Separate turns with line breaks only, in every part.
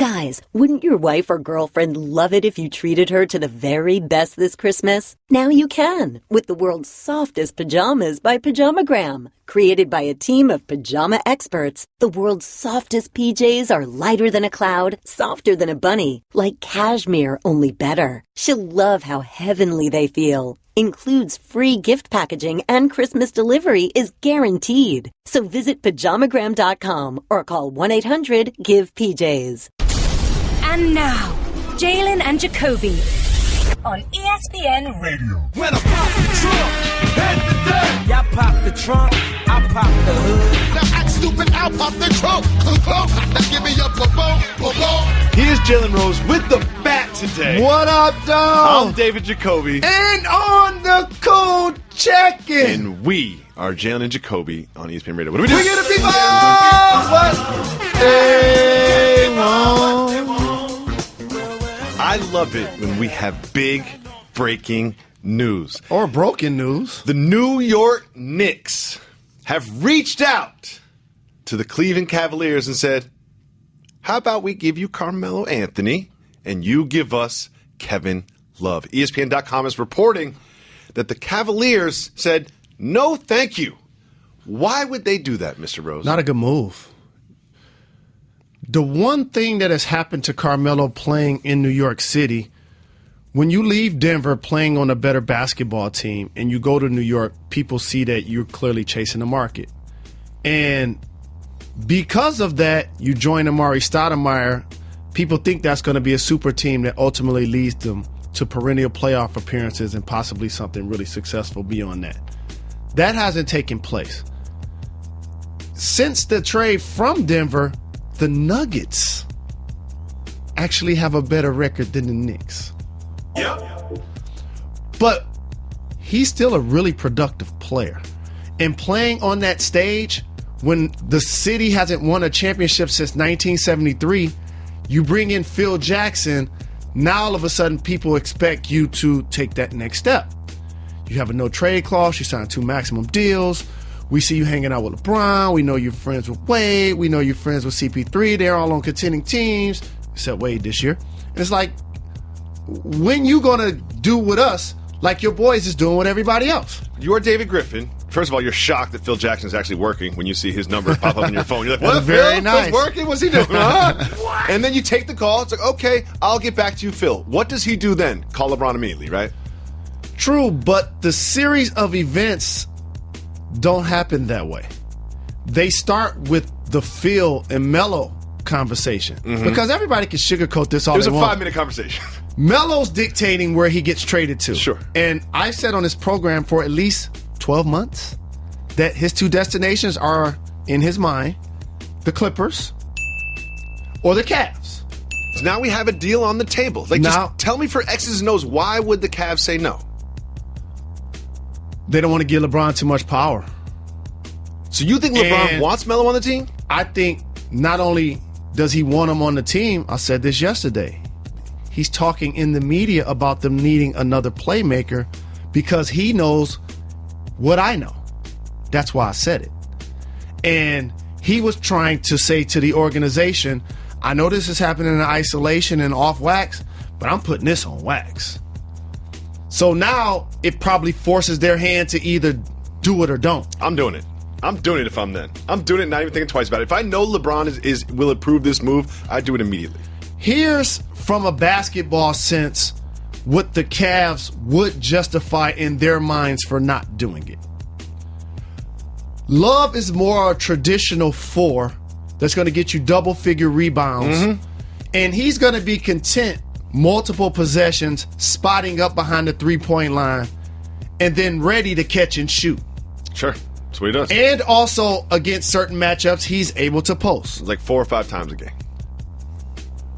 Guys, wouldn't your wife or girlfriend love it if you treated her to the very best this Christmas? Now you can, with the world's softest pajamas by Pajamagram. Created by a team of pajama experts, the world's softest PJs are lighter than a cloud, softer than a bunny, like cashmere, only better. She'll love how heavenly they feel. Includes free gift packaging and Christmas delivery is guaranteed. So visit pajamagram.com or call 1-800-GIVE-PJs.
And now, Jalen and Jacoby on ESPN Radio.
When I pop the trunk, head to death. Y'all pop the trunk, I pop the hood. Now act stupid, I'll pop the trunk. Now give me your boom.
Here's Jalen Rose with the bat today.
What up, dog?
I'm David Jacoby.
And on the code check-in.
And we are Jalen and Jacoby on ESPN Radio. What do we do?
We get the people what they want.
I love it when we have big breaking news.
Or broken news.
The New York Knicks have reached out to the Cleveland Cavaliers and said, how about we give you Carmelo Anthony and you give us Kevin Love? ESPN.com is reporting that the Cavaliers said, no, thank you. Why would they do that, Mr. Rose?
Not a good move. The one thing that has happened to Carmelo playing in New York City, when you leave Denver playing on a better basketball team and you go to New York, people see that you're clearly chasing the market. And because of that, you join Amari Stoudemire. People think that's going to be a super team that ultimately leads them to perennial playoff appearances and possibly something really successful beyond that. That hasn't taken place. Since the trade from Denver, the Nuggets actually have a better record than the Knicks.
Yep.
But he's still a really productive player. And playing on that stage, when the city hasn't won a championship since 1973, you bring in Phil Jackson, now all of a sudden people expect you to take that next step. You have a no-trade clause, you signed 2 maximum deals. We see you hanging out with LeBron. We know you're friends with Wade. We know you're friends with CP3. They're all on contending teams, except Wade this year. And it's like, when you going to do with us like your boys is doing with everybody else?
You're David Griffin. First of all, you're shocked that Phil Jackson is actually working when you see his number pop up on your phone. You're like, what?
Very
Phil?
nice.
Phil's working? What's he doing? Huh? And then you take the call. It's like, okay, I'll get back to you, Phil. What does he do then? Call LeBron immediately, right?
True, but the series of events don't happen that way. They start with the Phil and Melo conversation. Because everybody can sugarcoat this all
It was
they
a
want.
5-minute conversation.
Melo's dictating where he gets traded to.
Sure.
And I said on this program for at least 12 months that his 2 destinations are, in his mind, the Clippers or the Cavs.
So now we have a deal on the table. Like,
Now-
just tell me for X's and O's, why would the Cavs say no?
They don't want to give LeBron too much power.
So you think LeBron
And-
wants Melo on the team?
I think not only does he want him on the team, I said this yesterday, he's talking in the media about them needing another playmaker because he knows what I know. That's why I said it. And he was trying to say to the organization, I know this is happening in isolation and off wax, but I'm putting this on wax. So now it probably forces their hand to either do it or don't.
I'm doing it. I'm doing it if I'm then. I'm doing it, not even thinking twice about it. If I know LeBron will approve this move, I do it immediately.
Here's, from a basketball sense, what the Cavs would justify in their minds for not doing it. Love is more a traditional 4 that's going to get you double-figure rebounds, and he's going to be content multiple possessions, spotting up behind the three-point line, and then ready to catch and shoot.
Sure. That's what he does.
And also, against certain matchups, he's able to post.
Like 4 or 5 times a game.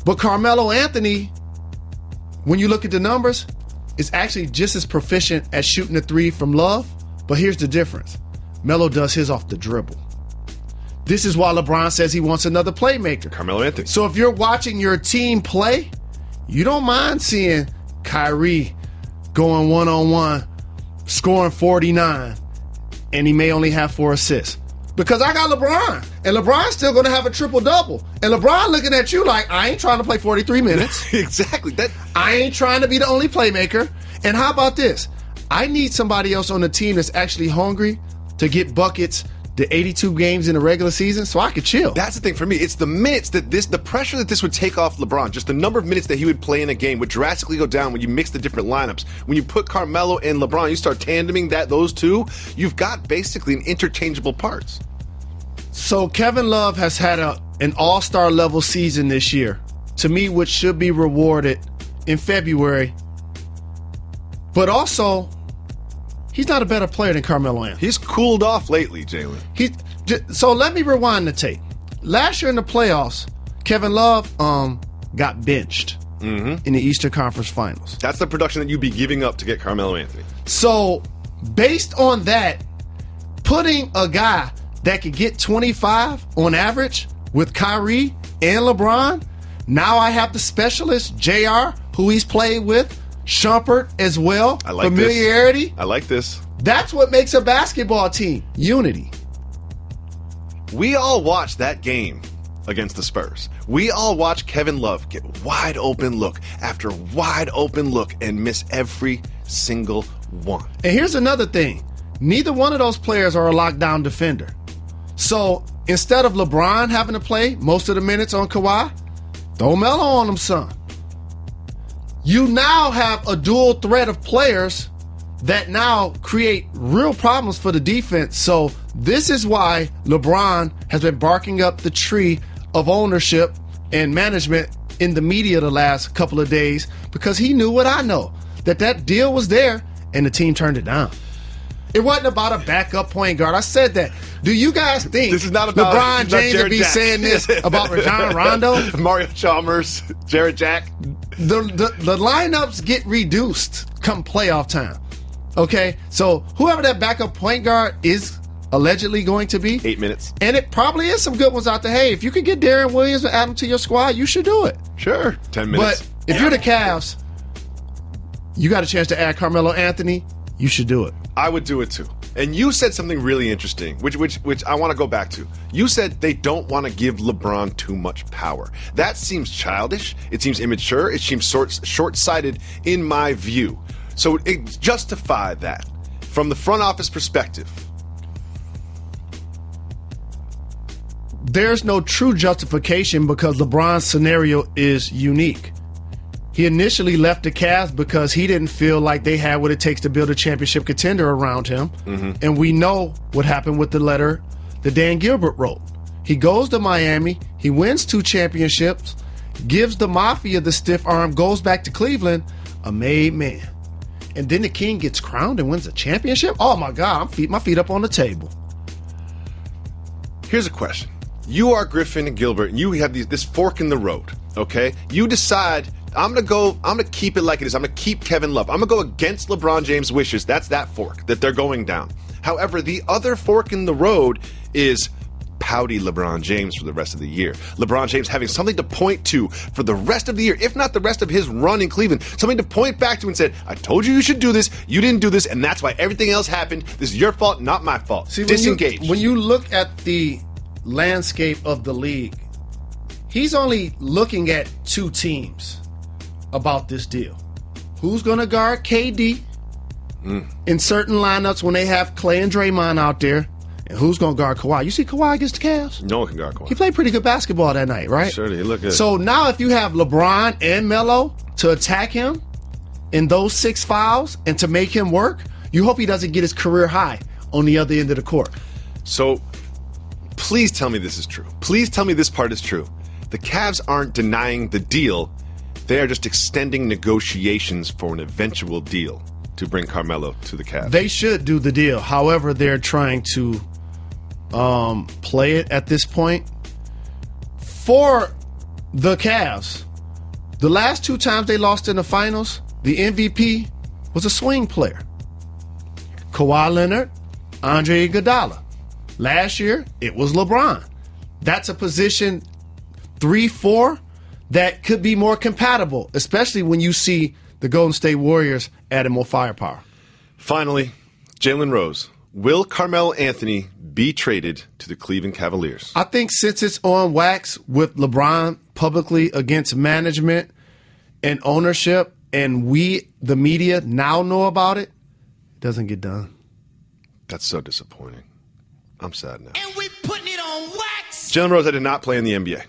But Carmelo Anthony, when you look at the numbers, is actually just as proficient at shooting the 3 from Love. But here's the difference. Melo does his off the dribble. This is why LeBron says he wants another playmaker.
Carmelo Anthony.
So if you're watching your team play, you don't mind seeing Kyrie going one-on-one, scoring 49, and he may only have 4 assists. Because I got LeBron. And LeBron's still going to have a triple-double. And LeBron looking at you like, I ain't trying to play 43 minutes.
Exactly.
I ain't trying to be the only playmaker. And how about this? I need somebody else on the team that's actually hungry to get buckets the 82 games in the regular season so I could chill.
That's the thing for me. It's the minutes the pressure that this would take off LeBron, just the number of minutes that he would play in a game would drastically go down when you mix the different lineups. When you put Carmelo and LeBron, you start tandeming those two, you've got basically an interchangeable parts.
So Kevin Love has had an all-star level season this year, to me, which should be rewarded in February. But also, he's not a better player than Carmelo Anthony.
He's cooled off lately, Jalen.
So let me rewind the tape. Last year in the playoffs, Kevin Love got benched in the Eastern Conference Finals.
That's the production that you'd be giving up to get Carmelo Anthony.
So based on that, putting a guy that could get 25 on average with Kyrie and LeBron, now I have the specialist, JR, who he's played with, Shumpert as well.
I like
familiarity.
This. I like this.
That's what makes a basketball team. Unity.
We all watched that game against the Spurs. We all watched Kevin Love get wide open look after wide open look and miss every single one.
And here's another thing. Neither one of those players are a lockdown defender. So instead of LeBron having to play most of the minutes on Kawhi, throw Melo on him, son. You now have a dual threat of players that now create real problems for the defense. So this is why LeBron has been barking up the tree of ownership and management in the media the last couple of days, because he knew what I know, that deal was there and the team turned it down. It wasn't about a backup point guard. I said that. Do you guys think
this is not about
LeBron James to be saying this about Rajon Rondo?
Mario Chalmers, Jared Jack.
The lineups get reduced come playoff time. Okay? So whoever that backup point guard is allegedly going to be.
8 minutes.
And it probably is some good ones out there. Hey, if you could get Darren Williams and add him to your squad, you should do it.
Sure. 10 minutes.
But if you're the Cavs, you got a chance to add Carmelo Anthony, you should do it.
I would do it too. And you said something really interesting, which I want to go back to. You said they don't want to give LeBron too much power. That seems childish. It seems immature. It seems short-sighted in my view. So justify that from the front office perspective.
There's no true justification because LeBron's scenario is unique. He initially left the Cavs because he didn't feel like they had what it takes to build a championship contender around him. And we know what happened with the letter that Dan Gilbert wrote. He goes to Miami, he wins 2 championships, gives the Mafia the stiff arm, goes back to Cleveland, a made man. And then the king gets crowned and wins a championship? Oh my God, my feet up on the table.
Here's a question. You are Griffin and Gilbert, and you have this fork in the road, okay? You decide, I'm going to keep it like it is. I'm going to keep Kevin Love. I'm going to go against LeBron James' wishes. That's that fork that they're going down. However, the other fork in the road is pouty LeBron James for the rest of the year. LeBron James having something to point to for the rest of the year, if not the rest of his run in Cleveland, something to point back to and said, I told you should do this, you didn't do this, and that's why everything else happened. This is your fault, not my fault.
See,
disengaged.
When you look at the landscape of the league, he's only looking at 2 teams about this deal. Who's going to guard KD in certain lineups when they have Clay and Draymond out there, and who's going to guard Kawhi? You see Kawhi against the Cavs?
No one can guard Kawhi.
He played pretty good basketball that night, right?
Sure, he looked good.
So now if you have LeBron and Melo to attack him in those 6 fouls and to make him work, you hope he doesn't get his career high on the other end of the court.
So please tell me this is true. Please tell me this part is true. The Cavs aren't denying the deal. They are just extending negotiations for an eventual deal to bring Carmelo to the Cavs.
They should do the deal. However, they're trying to play it at this point. For the Cavs, the last 2 times they lost in the finals, the MVP was a swing player. Kawhi Leonard, Andre Iguodala. Last year, it was LeBron. That's a position 3-4 that could be more compatible, especially when you see the Golden State Warriors adding more firepower.
Finally, Jalen Rose Will Carmelo Anthony be traded to the Cleveland Cavaliers?
I think since it's on wax with LeBron publicly against management and ownership, and we, the media, now know about it, it doesn't get done.
That's so disappointing. I'm sad now.
And we putting it on wax.
Jalen Rose, I did not play in the NBA.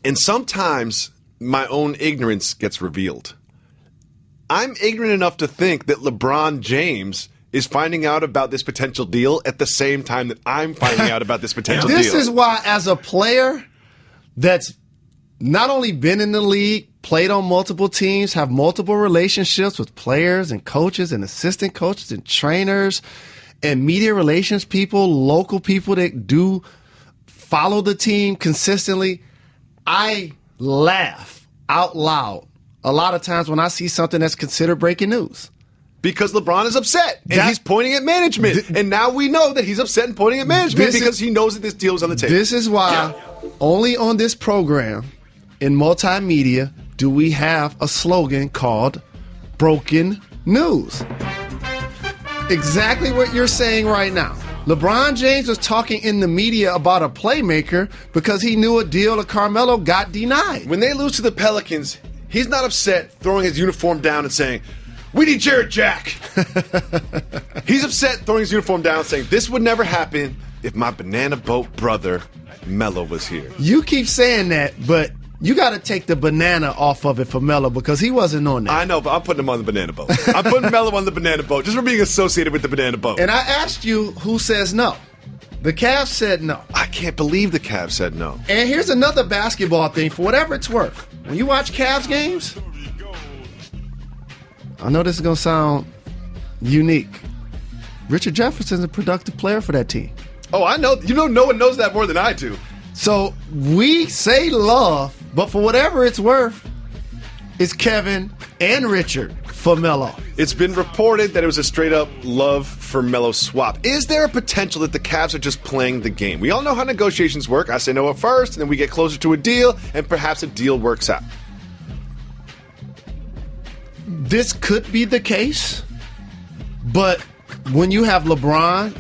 And sometimes my own ignorance gets revealed. I'm ignorant enough to think that LeBron James is finding out about this potential deal at the same time that I'm finding out about this potential deal.
This is why, as a player that's not only been in the league, played on multiple teams, have multiple relationships with players and coaches and assistant coaches and trainers and media relations people, local people that do follow the team consistently, I laugh out loud a lot of times when I see something that's considered breaking news.
Because LeBron is upset, and he's pointing at management. And now we know that he's upset and pointing at management because he knows that this deal is on the table.
This is why only on this program in multimedia do we have a slogan called Broken News. Exactly what you're saying right now. LeBron James was talking in the media about a playmaker because he knew a deal to Carmelo got denied.
When they lose to the Pelicans, he's not upset throwing his uniform down and saying, "We need Jared Jack." He's upset throwing his uniform down and saying, "This would never happen if my banana boat brother Melo was here."
You keep saying that, but you got to take the banana off of it for Melo because he wasn't on that.
I know, but I'm putting him on the banana boat. I'm putting Melo on the banana boat just for being associated with the banana boat.
And I asked you who says no. The Cavs said no.
I can't believe the Cavs said no.
And here's another basketball thing, for whatever it's worth. When you watch Cavs games, I know this is going to sound unique. Richard Jefferson's a productive player for that team.
Oh, I know. You know, no one knows that more than I do.
So we say love, but for whatever it's worth, it's Kevin and Richard for Melo.
It's been reported that it was a straight-up love for Melo swap. Is there a potential that the Cavs are just playing the game? We all know how negotiations work. I say no at first, and then we get closer to a deal, and perhaps a deal works out.
This could be the case, but when you have LeBron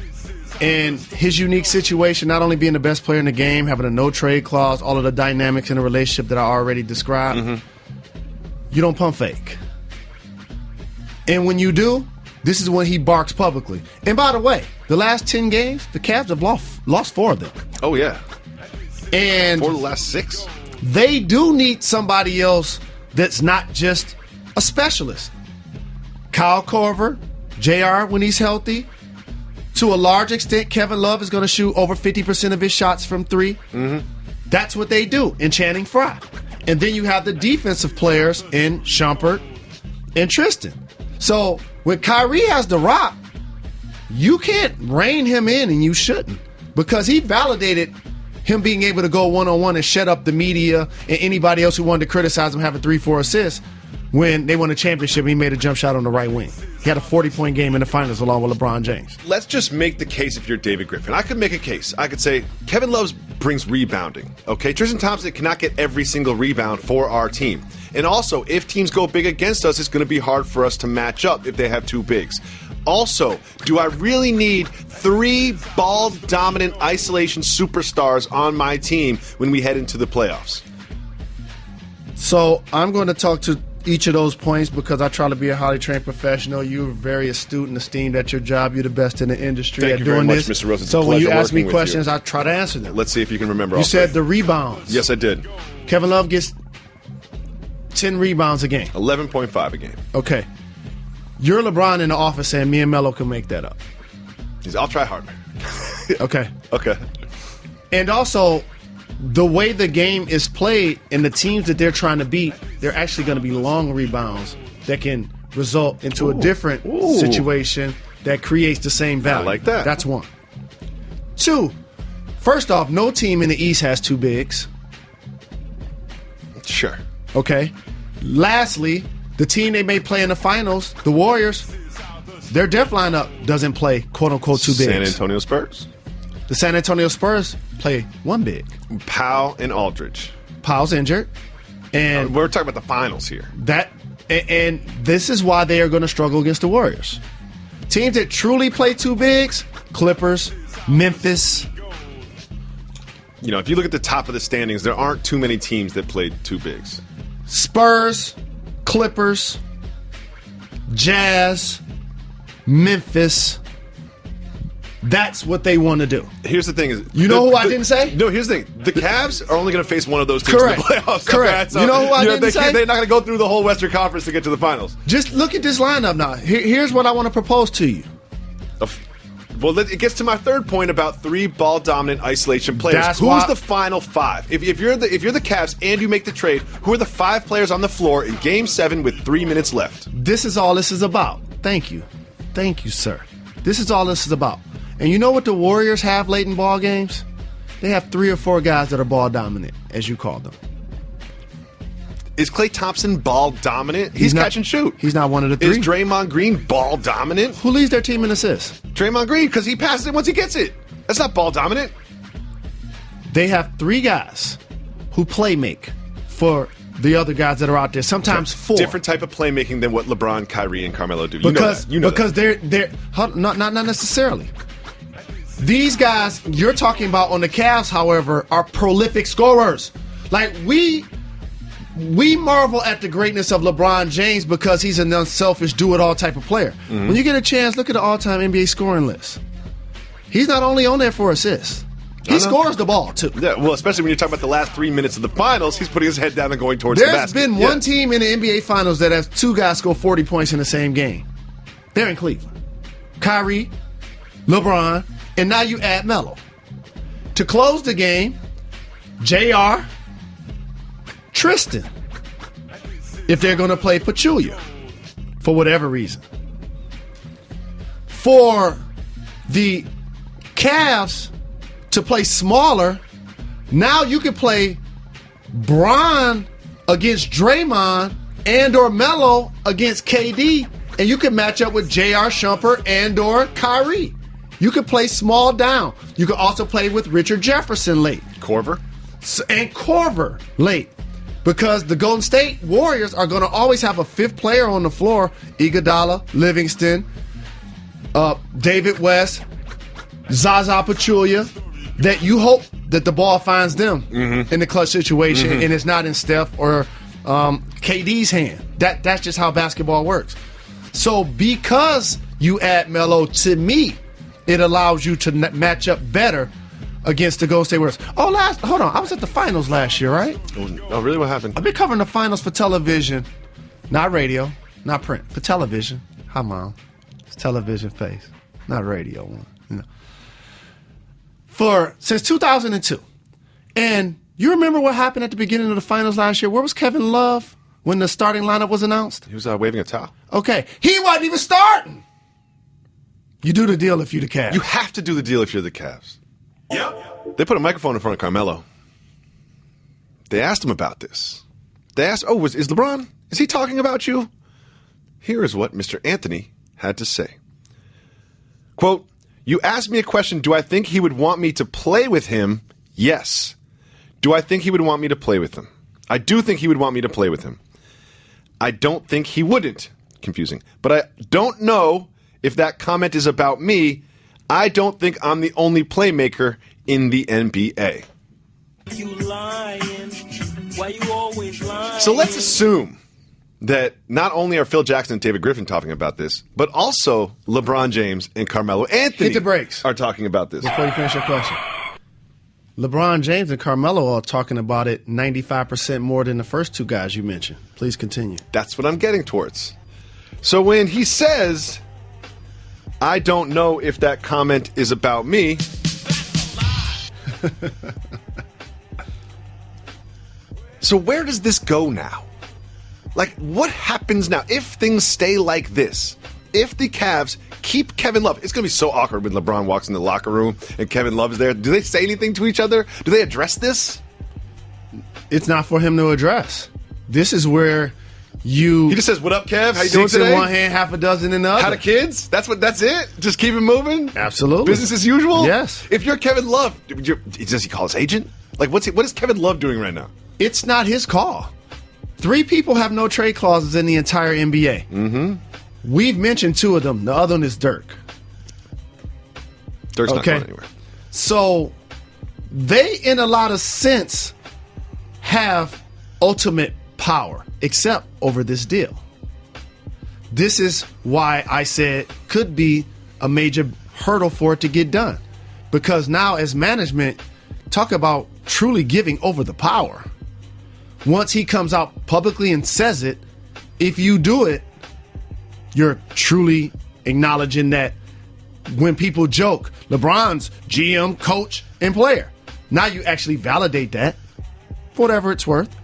and his unique situation, not only being the best player in the game, having a no-trade clause, all of the dynamics in the relationship that I already described, you don't pump fake. And when you do, this is when he barks publicly. And by the way, the last 10 games, the Cavs have lost 4 of them.
Oh, yeah.
And
4 of the last 6.
They do need somebody else that's not just a specialist. Kyle Korver, JR when he's healthy. To a large extent, Kevin Love is going to shoot over 50% of his shots from 3. That's what they do in Channing Frye. And then you have the defensive players in Shumpert and Tristan. So when Kyrie has the rock, you can't rein him in, and you shouldn't, because he validated him being able to go one-on-one and shut up the media and anybody else who wanted to criticize him having 3-4 assists when they won a championship. He made a jump shot on the right wing. He had a 40-point game in the finals along with LeBron James.
Let's just make the case if you're David Griffin. I could make a case. I could say Kevin Love brings rebounding. Okay, Tristan Thompson cannot get every single rebound for our team. And also, if teams go big against us, it's going to be hard for us to match up if they have 2 bigs. Also, do I really need 3 ball-dominant isolation superstars on my team when we head into the playoffs?
So I'm going to talk to each of those points because I try to be a highly trained professional. You're very astute and esteemed at your job. You're the best in the industry
Thank
at
you
doing
very much,
this.
Mr. Rose. It's
so
a
when you
pleasure
ask me
working with
questions,
you.
I try to answer them.
Let's see if you can remember all
You said
3.
the rebounds.
Yes, I did.
Kevin Love gets 10 rebounds a game.
11.5 a game.
Okay. You're LeBron in the office saying me and Melo can make that up.
I'll try harder.
Okay.
Okay.
And also, the way the game is played and the teams that they're trying to beat, they're actually going to be long rebounds that can result into a different situation that creates the same value.
I like that.
That's 1. 2, first off, no team in the East has 2 bigs.
Sure.
Okay. Lastly, the team they may play in the finals, the Warriors, their depth lineup doesn't play quote-unquote 2 bigs.
San Antonio Spurs.
The San Antonio Spurs play 1 big.
Powell and Aldridge.
Powell's injured. And
we're talking about the finals here.
and this is why they are going to struggle against the Warriors. Teams that truly play two bigs, Clippers, Memphis.
You know, if you look at the top of the standings, there aren't too many teams that played two bigs.
Spurs, Clippers, Jazz, Memphis. That's what they want to do.
Here's the thing:
who I didn't say?
No, here's the thing: the Cavs are only going to face one of those teams
Correct.
in the playoffs.
Correct.
So,
you know who I didn't say?
They're not going to go through the whole Western Conference to get to the finals.
Just look at this lineup now. Here's what I want to propose to you.
Well, it gets to my third point about three ball-dominant isolation players. Who's the final five? If you're the Cavs and you make the trade, who are the five players on the floor in Game 7 with 3 minutes left?
This is all this is about. Thank you, sir. This is all this is about. And you know what the Warriors have late in ball games? They have 3 or 4 guys that are ball dominant, as you call them.
Is Klay Thompson ball dominant? He's catch and shoot.
He's not one of the 3.
Is Draymond Green ball dominant?
Who leads their team in assists?
Draymond Green, because he passes it once he gets it. That's not ball dominant.
They have 3 guys who play make for the other guys that are out there. Sometimes 4.
Different type of playmaking than what LeBron, Kyrie, and Carmelo do.
Because
they're
not necessarily. These guys you're talking about on the Cavs, however, are prolific scorers. Like we marvel at the greatness of LeBron James because he's an unselfish, do-it-all type of player. Mm-hmm. When you get a chance, look at the all-time NBA scoring list. He's not only on there for assists. He scores the ball, too.
Yeah, well, especially when you're talking about the last 3 minutes of the finals, he's putting his head down and going towards the basket.
There's been one team in the NBA finals that has 2 guys score 40 points in the same game. They're in Cleveland. Kyrie, LeBron, and now you add Melo. To close the game, JR, Tristan, if they're going to play Pachulia for whatever reason. For the Cavs to play smaller, now you can play Bron against Draymond and or Melo against KD, and you can match up with J.R. Shumpert and or Kyrie. You could play small down. You could also play with Richard Jefferson late.
Korver
late. Because the Golden State Warriors are going to always have a 5th player on the floor. Iguodala, Livingston, David West, Zaza Pachulia, that you hope that the ball finds them in the clutch situation and it's not in Steph or KD's hand. That's just how basketball works. So because you add Melo, to me, it allows you to match up better against the Golden State Warriors. Hold on. I was at the finals last year, right?
Oh, really? What happened?
I've been covering the finals for television, not radio, not print, for television. Hi, Mom. It's television face, not radio one. Since 2002. And you remember what happened at the beginning of the finals last year? Where was Kevin Love when the starting lineup was announced?
He was waving a towel.
Okay. He wasn't even starting. You do the deal if you're the Cavs.
You have to do the deal if you're the Cavs. Yep. They put a microphone in front of Carmelo. They asked him about this. They asked, is LeBron, is he talking about you? Here is what Mr. Anthony had to say. Quote, "You asked me a question, do I think he would want me to play with him? Yes. Do I think he would want me to play with him? I do think he would want me to play with him. I don't think he wouldn't." Confusing. "But I don't know if that comment is about me. I don't think I'm the only playmaker in the NBA."
You lying. Why you always lying?
So let's assume that not only are Phil Jackson and David Griffin talking about this, but also LeBron James and Carmelo Anthony
Hit the brakes.
are talking about this.
Before you finish your question. LeBron James and Carmelo are talking about it 95% more than the first 2 guys you mentioned. Please continue.
That's what I'm getting towards. So when he says, "I don't know if that comment is about me," so where does this go now? Like, what happens now if things stay like this? If the Cavs keep Kevin Love, it's going to be so awkward when LeBron walks in the locker room and Kevin Love is there. Do they say anything to each other? Do they address this?
It's not for him to address. This is where
He just says, "What up, Kev? How you doing
6
today?"
in one hand, half a dozen in the other.
How the kids? That's it? Just keep it moving?
Absolutely.
Business as usual?
Yes.
If you're Kevin Love, does he call his agent? Like, what is Kevin Love doing right now?
It's not his call. 3 people have no trade clauses in the entire NBA. We've mentioned two of them. The other one is Dirk.
Dirk's not going anywhere.
So they, in a lot of sense, have ultimate power, except over this deal. This is why I said could be a major hurdle for it to get done. Because now as management, talk about truly giving over the power. Once he comes out publicly and says it, if you do it, you're truly acknowledging that when people joke, LeBron's GM, coach, and player. Now you actually validate that for whatever it's worth.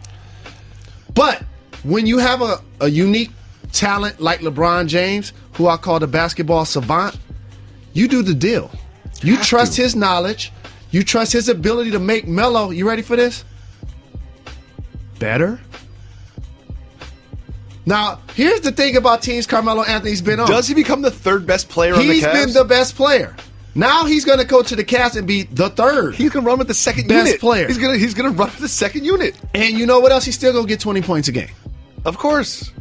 But when you have a unique talent like LeBron James, who I call the basketball savant, you do the deal. You trust his knowledge. You trust his ability to make Melo, you ready for this? Better. Now, here's the thing about teams Carmelo Anthony's been on.
Does he become the third best player on the Cavs?
He's been the best player. Now he's going to go to the Cavs and be the third.
He's going to run with the second
best
unit.
Player.
He's going to run with the second unit.
And you know what else? He's still going to get 20 points a game.
Of course.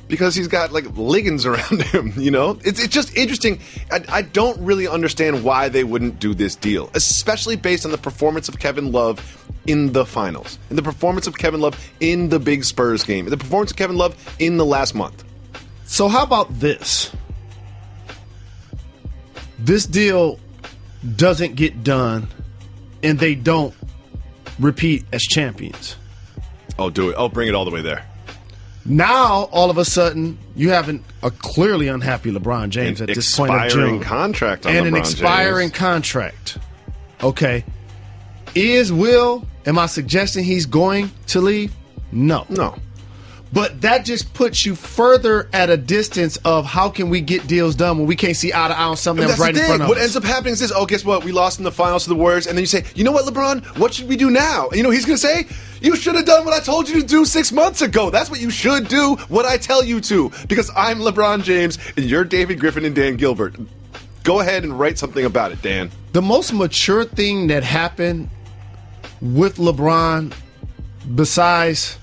Because he's got like ligands around him, you know? It's just interesting. I don't really understand why they wouldn't do this deal, especially based on the performance of Kevin Love in the finals, and the performance of Kevin Love in the big Spurs game, and the performance of Kevin Love in the last month.
So how about this? This deal doesn't get done, and they don't repeat as champions.
Oh, do it. Oh, bring it all the way there.
Now, all of a sudden, you have a clearly unhappy LeBron James at this point of June.
Contract on
and
LeBron
an expiring
James.
Contract. Okay. Am I suggesting he's going to leave? No.
No.
But that just puts you further at a distance of how can we get deals done when we can't see eye to eye on something that's right in front of us.
What ends up happening is this, oh, guess what? We lost in the finals to the Warriors. And then you say, you know what, LeBron? What should we do now? And you know what he's going to say? You should have done what I told you to do 6 months ago. That's what you should do, what I tell you to. Because I'm LeBron James and you're David Griffin and Dan Gilbert. Go ahead and write something about it, Dan.
The most mature thing that happened with LeBron, besides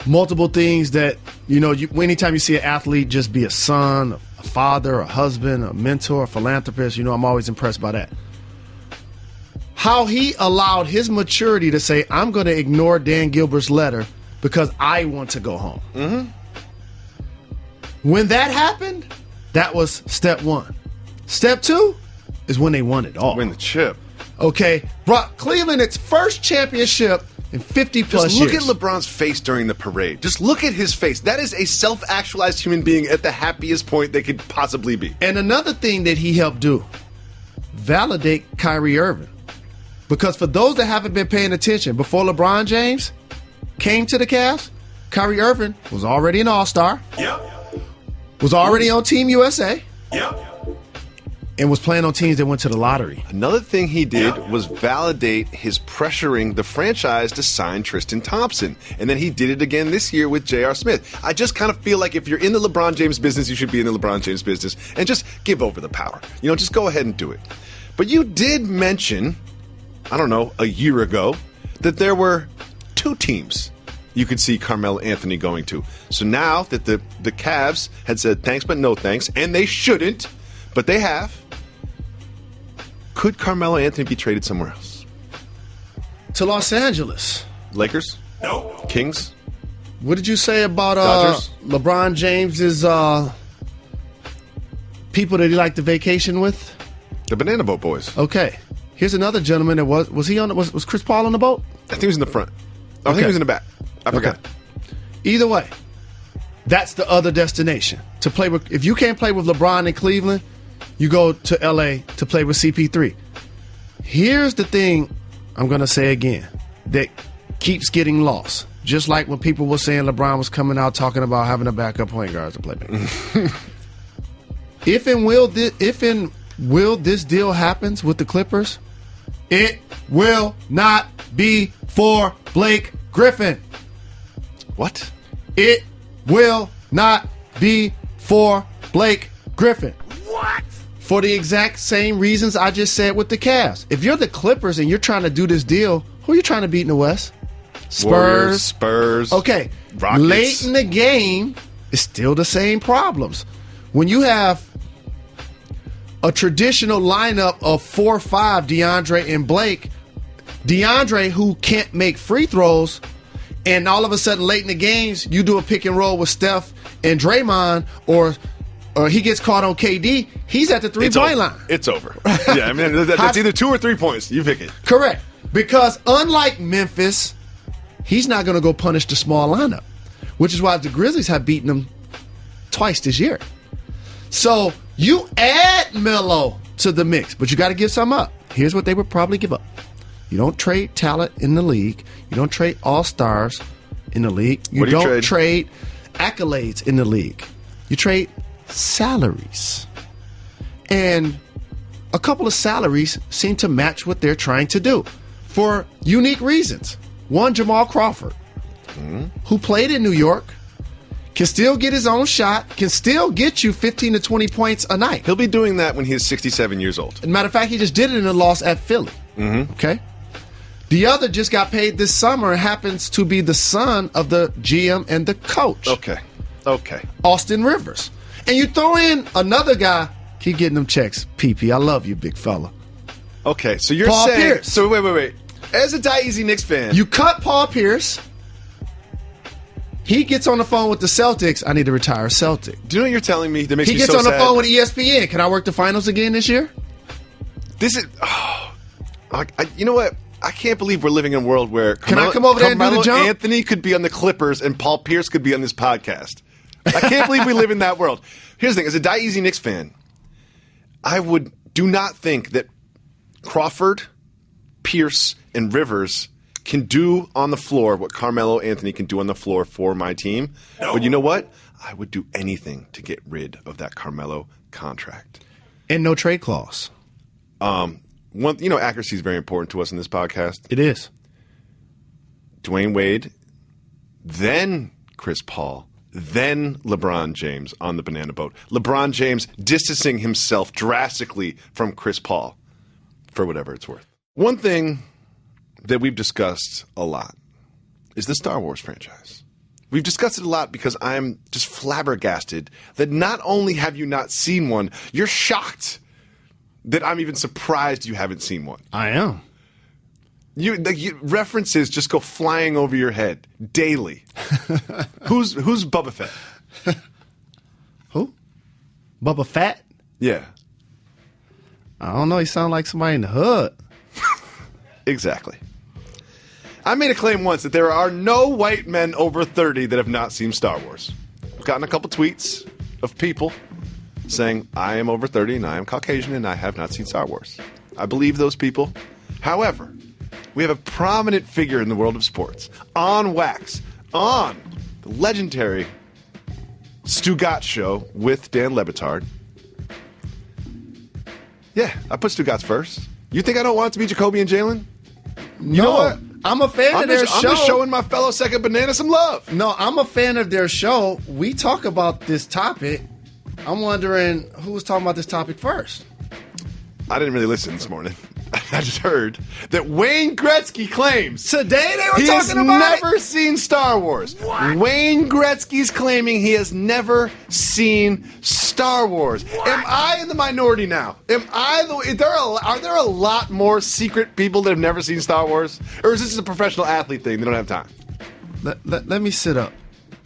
multiple things that, you know, anytime you see an athlete just be a son, a father, a husband, a mentor, a philanthropist, you know, I'm always impressed by that. How he allowed his maturity to say, I'm going to ignore Dan Gilbert's letter because I want to go home. Mm-hmm. When that happened, that was step one. Step two is when they won it all.
Win the chip.
Okay, brought Cleveland its first championship in 50-plus years.
Just look at LeBron's face during the parade. Just look at his face. That is a self-actualized human being at the happiest point they could possibly be.
And another thing that he helped do, validate Kyrie Irving. Because for those that haven't been paying attention, before LeBron James came to the Cavs, Kyrie Irving was already an all-star.
Yep.
Was already on Team USA.
Yep.
And was playing on teams that went to the lottery.
Another thing he did was validate his pressuring the franchise to sign Tristan Thompson. And then he did it again this year with J.R. Smith. I just kind of feel like if you're in the LeBron James business, you should be in the LeBron James business and just give over the power. You know, just go ahead and do it. But you did mention, I don't know, a year ago, that there were two teams you could see Carmelo Anthony going to. So now that the Cavs had said thanks but no thanks, and they shouldn't, but they have, could Carmelo Anthony be traded somewhere else?
To Los Angeles.
Lakers?
No.
Kings?
What did you say about
Dodgers?
LeBron James's people that he liked to vacation with?
The Banana Boat Boys.
Okay. Here's another gentleman that was Chris Paul on the boat?
I think he was in the front. I think he was in the back. I forgot.
Either way, that's the other destination. To play with, if you can't play with LeBron in Cleveland, you go to LA to play with CP3. Here's the thing I'm going to say again that keeps getting lost. Just like when people were saying LeBron was coming out talking about having a backup point guard to play with. If and will this deal happens with the Clippers, it will not be for Blake Griffin.
What?
It will not be for Blake Griffin.
What?
For the exact same reasons I just said with the Cavs. If you're the Clippers and you're trying to do this deal, who are you trying to beat in the West? Spurs.
Warriors, Spurs.
Okay.
Rockets.
Late in the game, it's still the same problems. when you have a traditional lineup of 4-5, DeAndre and Blake, DeAndre, who can't make free throws, and all of a sudden late in the games, you do a pick and roll with Steph and Draymond, or he gets caught on KD, he's at the three-point line.
It's over. Yeah, I mean, that's either 2 or 3 points. You pick it.
Correct. Because unlike Memphis, he's not going to go punish the small lineup, which is why the Grizzlies have beaten them twice this year. So you add Melo to the mix, but you got to give some up. Here's what they would probably give up. You don't trade talent in the league. You don't trade all-stars in the league. You don't trade accolades in the league. You trade salaries. And a couple of salaries seem to match what they're trying to do for unique reasons. One, Jamal Crawford, who played in New York, can still get his own shot, can still get you 15 to 20 points a night.
He'll be doing that when he's 67 years old.
As a matter of fact, he just did it in a loss at Philly. Okay? The other just got paid this summer and happens to be the son of the GM and the coach.
Okay.
Austin Rivers. And you throw in another guy, keep getting them checks. PP, I love you, big fella.
Okay, so you're
Paul
saying...
Pierce.
So wait. As a Die Easy Knicks fan...
You cut Paul Pierce. He gets on the phone with the Celtics. I need to retire a Celtic.
Do you know what you're telling me that makes me so sad?
He gets on the phone with ESPN. Can I work the finals again this year?
This is... you know what? I can't believe we're living in a world where...
Can I come over there and do the jump?
Anthony could be on the Clippers and Paul Pierce could be on this podcast. I can't believe we live in that world. Here's the thing. As a Die Easy Knicks fan, I do not think that Crawford, Pierce, and Rivers can do on the floor what Carmelo Anthony can do on the floor for my team. No. But you know what? I would do anything to get rid of that Carmelo contract.
And no trade clause.
Accuracy is very important to us in this podcast.
It is.
Dwayne Wade, then Chris Paul, then LeBron James on the banana boat. LeBron James distancing himself drastically from Chris Paul for whatever it's worth. One thing that we've discussed a lot is the Star Wars franchise. We've discussed it a lot because I'm just flabbergasted that not only have you not seen one, you're shocked that I'm even surprised you haven't seen one.
I am.
References just go flying over your head daily. Who's Bubba Fett?
Who? Bubba Fett?
Yeah.
I don't know. He sounds like somebody in the hood.
Exactly. I made a claim once that there are no white men over 30 that have not seen Star Wars. I've gotten a couple tweets of people saying, I am over 30 and I am Caucasian and I have not seen Star Wars. I believe those people. However, we have a prominent figure in the world of sports, on wax, on the legendary Stugotz show with Dan Le Batard. Yeah, I put Stugotz first. You think I don't want it to be Jacoby and Jalen? You know what?
I'm a fan of their show.
I'm just showing my fellow second banana some love.
No, I'm a fan of their show. We talk about this topic. I'm wondering who was talking about this topic first.
I didn't really listen this morning. I just heard that Wayne Gretzky claims
today they were
he
talking
has
about
never seen Star Wars.
What?
Wayne Gretzky's claiming he has never seen Star Wars.
What?
Am I in the minority now? Are there a lot more secret people that have never seen Star Wars, or is this just a professional athlete thing? They don't have time.
Let me sit up.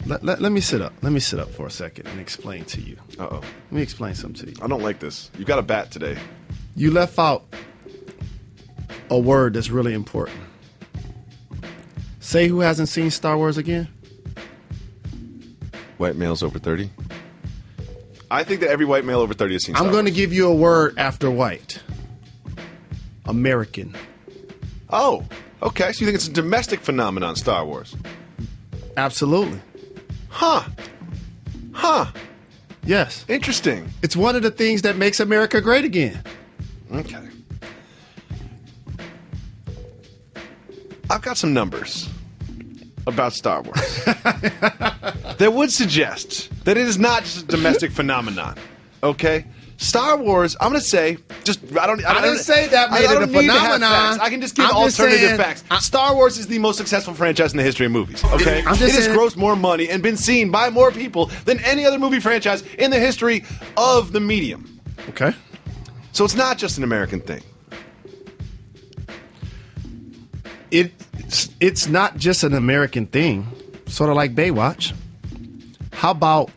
Let me sit up. Let me sit up for a second and explain to you.
Uh-oh.
Let me explain something to you.
I don't like this. You got a bat today.
You left out a word that's really important. Say who hasn't seen Star Wars again?
White males over 30? I think that every white male over 30 has seen Star Wars.
I'm going to give you a word after white. American.
Oh, okay. So you think it's a domestic phenomenon, Star Wars?
Absolutely.
Huh.
Yes.
Interesting.
It's one of the things that makes America great again.
Okay. I've got some numbers about Star Wars that would suggest that it is not just a domestic phenomenon, okay? Star Wars, I'm going to say, I
didn't say that made it a
need to have
phenomenon.
facts. I can just give alternative facts. Star Wars is the most successful franchise in the history of movies. Okay, it has grossed more money and been seen by more people than any other movie franchise in the history of the medium.
Okay,
so it's not just an American thing.
It's not just an American thing. Sort of like Baywatch. How about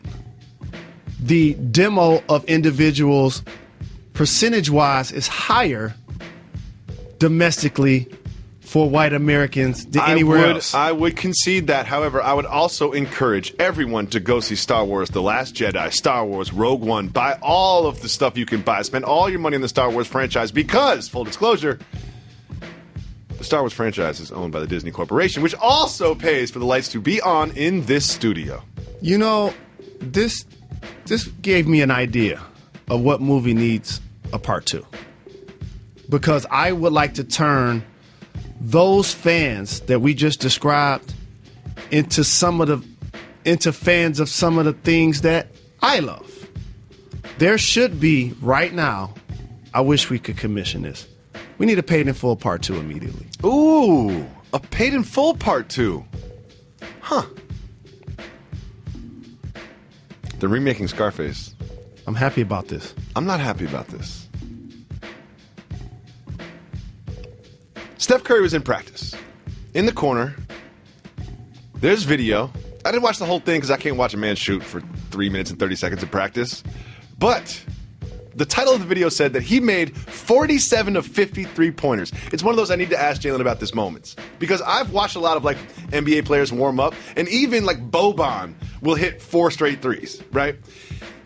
the demo of individuals, percentage-wise, is higher domestically for white Americans than anywhere else?
I would concede that. However, I would also encourage everyone to go see Star Wars The Last Jedi, Star Wars Rogue One. Buy all of the stuff you can buy. Spend all your money on the Star Wars franchise because, full disclosure, the Star Wars franchise is owned by the Disney Corporation, which also pays for the lights to be on in this studio.
You know, this gave me an idea of what movie needs a part 2. Because I would like to turn those fans that we just described into fans of some of the things that I love. There should be, right now, I wish we could commission this. We need a paid in full part 2 immediately.
Ooh, a paid in full part 2. Huh. They're remaking Scarface.
I'm happy about this.
I'm not happy about this. Steph Curry was in practice. In the corner. There's video. I didn't watch the whole thing because I can't watch a man shoot for 3 minutes and 30 seconds of practice. But the title of the video said that he made 47 of 50 three-pointers. It's one of those I need to ask Jalen about this moments. Because I've watched a lot of like NBA players warm up, and even like Boban will hit 4 straight threes, right?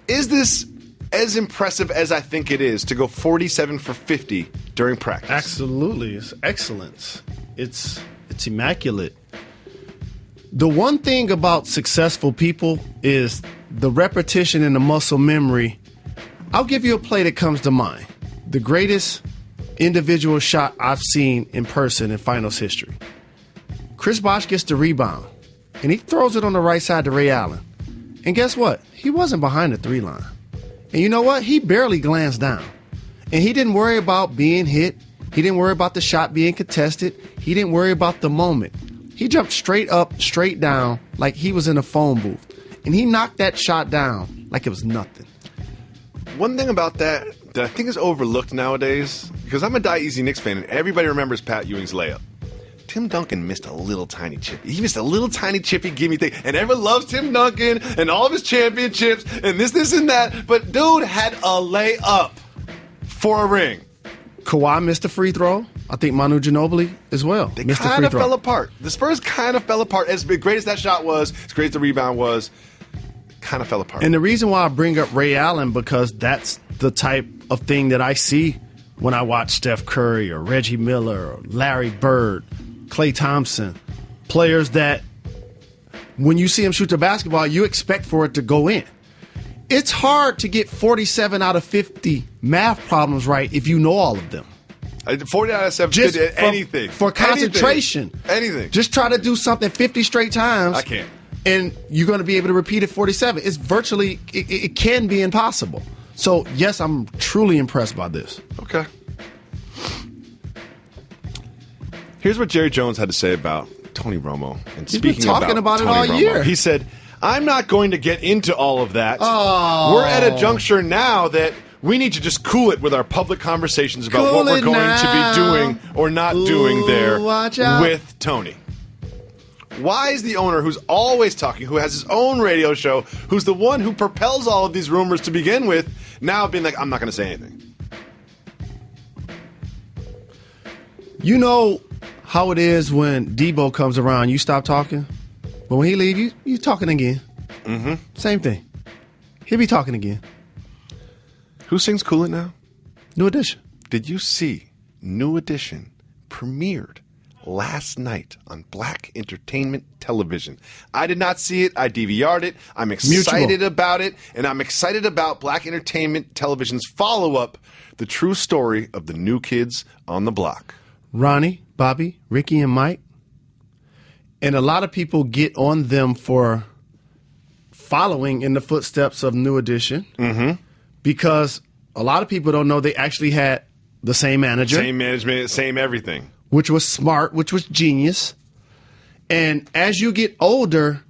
Is this as impressive as I think it is to go 47 for 50 during practice?
Absolutely. It's excellence. It's immaculate. The one thing about successful people is the repetition and the muscle memory. I'll give you a play that comes to mind. The greatest individual shot I've seen in person in finals history. Chris Bosh gets the rebound, and he throws it on the right side to Ray Allen. And guess what? He wasn't behind the 3 line. And you know what? He barely glanced down. And he didn't worry about being hit. He didn't worry about the shot being contested. He didn't worry about the moment. He jumped straight up, straight down, like he was in a phone booth. And he knocked that shot down like it was nothing.
One thing about that I think is overlooked nowadays, because I'm a Die Easy Knicks fan, and everybody remembers Pat Ewing's layup. Tim Duncan missed a little tiny chippy. He missed a little tiny chippy gimme thing. And everyone loves Tim Duncan and all of his championships and this, and that. But dude had a layup for a ring.
Kawhi missed a free throw. I think Manu Ginobili as well.
They
missed
kind of fell apart. The Spurs kind of fell apart. As great as that shot was, as great as the rebound was, kind of fell apart.
And the reason why I bring up Ray Allen, because that's the type of thing that I see when I watch Steph Curry or Reggie Miller or Larry Bird, Klay Thompson, players that when you see them shoot the basketball, you expect for it to go in. It's hard to get 47 out of 50 math problems right if you know all of them.
40 out of 7, anything.
For concentration.
Anything.
Just try to do something 50 straight times.
I can't.
And you're going to be able to repeat it 47. It's virtually, it can be impossible. So, yes, I'm truly impressed by this.
Okay. Here's what Jerry Jones had to say about Tony Romo. And
He's been talking about it all year.
He said, I'm not going to get into all of that.
Oh.
We're at a juncture now that we need to just cool it with our public conversations about what we're going to be doing or not doing there with Tony. Why is the owner, who's always talking, who has his own radio show, who's the one who propels all of these rumors to begin with, now being like, I'm not going to say anything?
You know how it is when Debo comes around, you stop talking? But when he leaves, you talking again.
Mm-hmm.
Same thing. He'll be talking again.
Who sings Cool It Now?
New Edition.
Did you see New Edition premiered last night on Black Entertainment Television? I did not see it. I DVR'd it. I'm excited about it. And I'm excited about Black Entertainment Television's follow-up, The True Story of the New Kids on the Block.
Ronnie, Bobby, Ricky, and Mike. And a lot of people get on them for following in the footsteps of New Edition.
Mm-hmm.
Because a lot of people don't know they actually had the same manager.
Same management, same everything.
Which was smart, which was genius. And as you get older,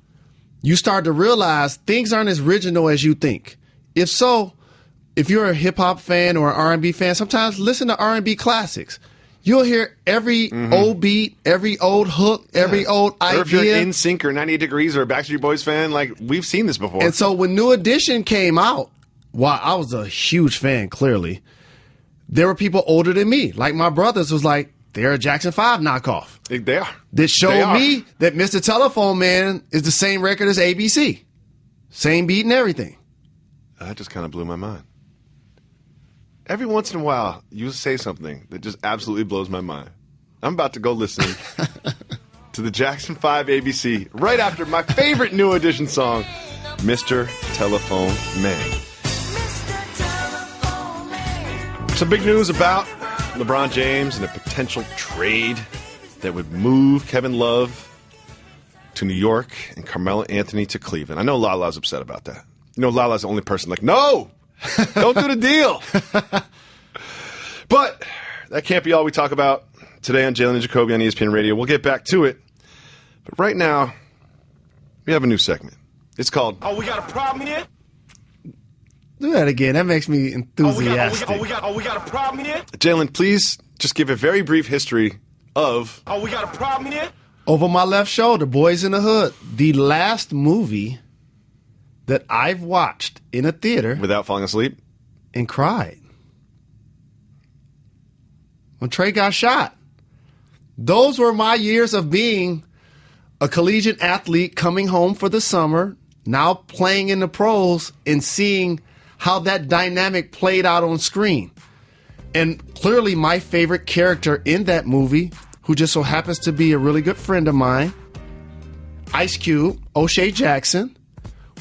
you start to realize things aren't as original as you think. If so, if you're a hip-hop fan or an R&B fan, sometimes listen to R&B classics. You'll hear every old beat, every old hook, every old idea.
Or if you're in NSYNC or 98 Degrees or a Backstreet Boys fan, like, we've seen this before.
And so when New Edition came out, while I was a huge fan, clearly, there were people older than me. Like my brothers was like, they're a Jackson 5 knockoff.
They are.
That showed me that Mr. Telephone Man is the same record as ABC. Same beat and everything.
That just kind of blew my mind. Every once in a while, you say something that just absolutely blows my mind. I'm about to go listen to the Jackson 5 ABC right after my favorite New Edition song, Mr. Telephone Man. Some big news about LeBron James and a potential trade that would move Kevin Love to New York and Carmelo Anthony to Cleveland. I know Lala's upset about that. You know, Lala's the only person like, no, don't do the deal. But that can't be all we talk about today on Jalen and Jacoby on ESPN Radio. We'll get back to it. But right now, we have a new segment. It's called...
Oh, we got a problem here?
Do that again. That makes me enthusiastic.
We got a problem here?
Jalen, please just give a very brief history of...
Oh, we got a problem here?
Over my left shoulder, Boys in the Hood. The last movie that I've watched in a theater...
Without falling asleep?
And cried. When Trey got shot. Those were my years of being a collegiate athlete coming home for the summer, now playing in the pros and seeing how that dynamic played out on screen. And clearly my favorite character in that movie, who just so happens to be a really good friend of mine, Ice Cube, O'Shea Jackson.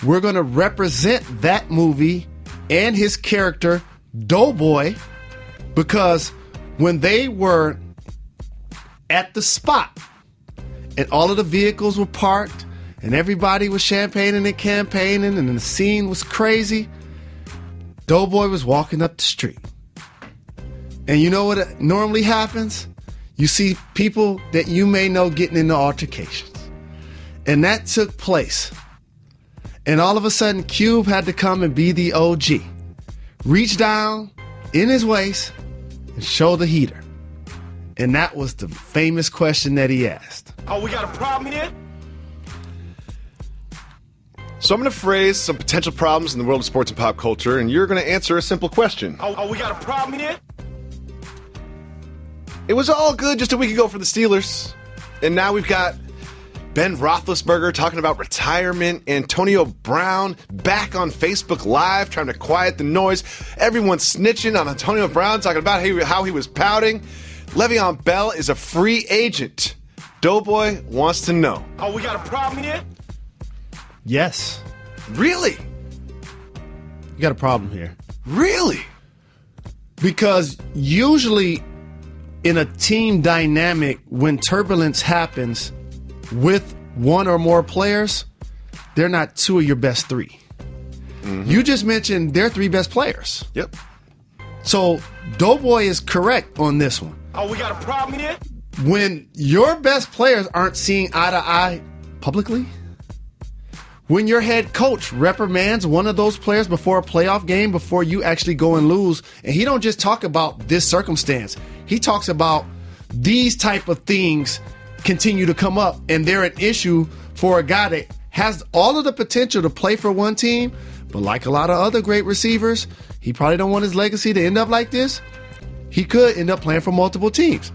We're going to represent that movie and his character, Doughboy, because when they were at the spot and all of the vehicles were parked and everybody was champagning and campaigning and the scene was crazy, Doughboy was walking up the street. And you know what normally happens? You see people that you may know getting into altercations. And that took place. And all of a sudden, Cube had to come and be the OG. Reach down in his waist and show the heater. And that was the famous question that he asked.
Oh, we got a problem here?
So I'm going to phrase some potential problems in the world of sports and pop culture, and you're going to answer a simple question.
Oh, we got a problem here?
It was all good just a week ago for the Steelers, and now we've got Ben Roethlisberger talking about retirement, Antonio Brown back on Facebook Live trying to quiet the noise, everyone snitching on Antonio Brown, talking about how he was pouting. Le'Veon Bell is a free agent. Doughboy wants to know.
Oh, we got a problem here?
Yes.
Really?
You got a problem here.
Really?
Because usually in a team dynamic, when turbulence happens with one or more players, they're not two of your best three. Mm-hmm. You just mentioned their three best players.
Yep.
So Doughboy is correct on this one.
Oh, we got a problem here?
When your best players aren't seeing eye to eye publicly, when your head coach reprimands one of those players before a playoff game, before you actually go and lose, and he don't just talk about this circumstance, he talks about these type of things continue to come up, and they're an issue for a guy that has all of the potential to play for one team, but like a lot of other great receivers, he probably don't want his legacy to end up like this. He could end up playing for multiple teams.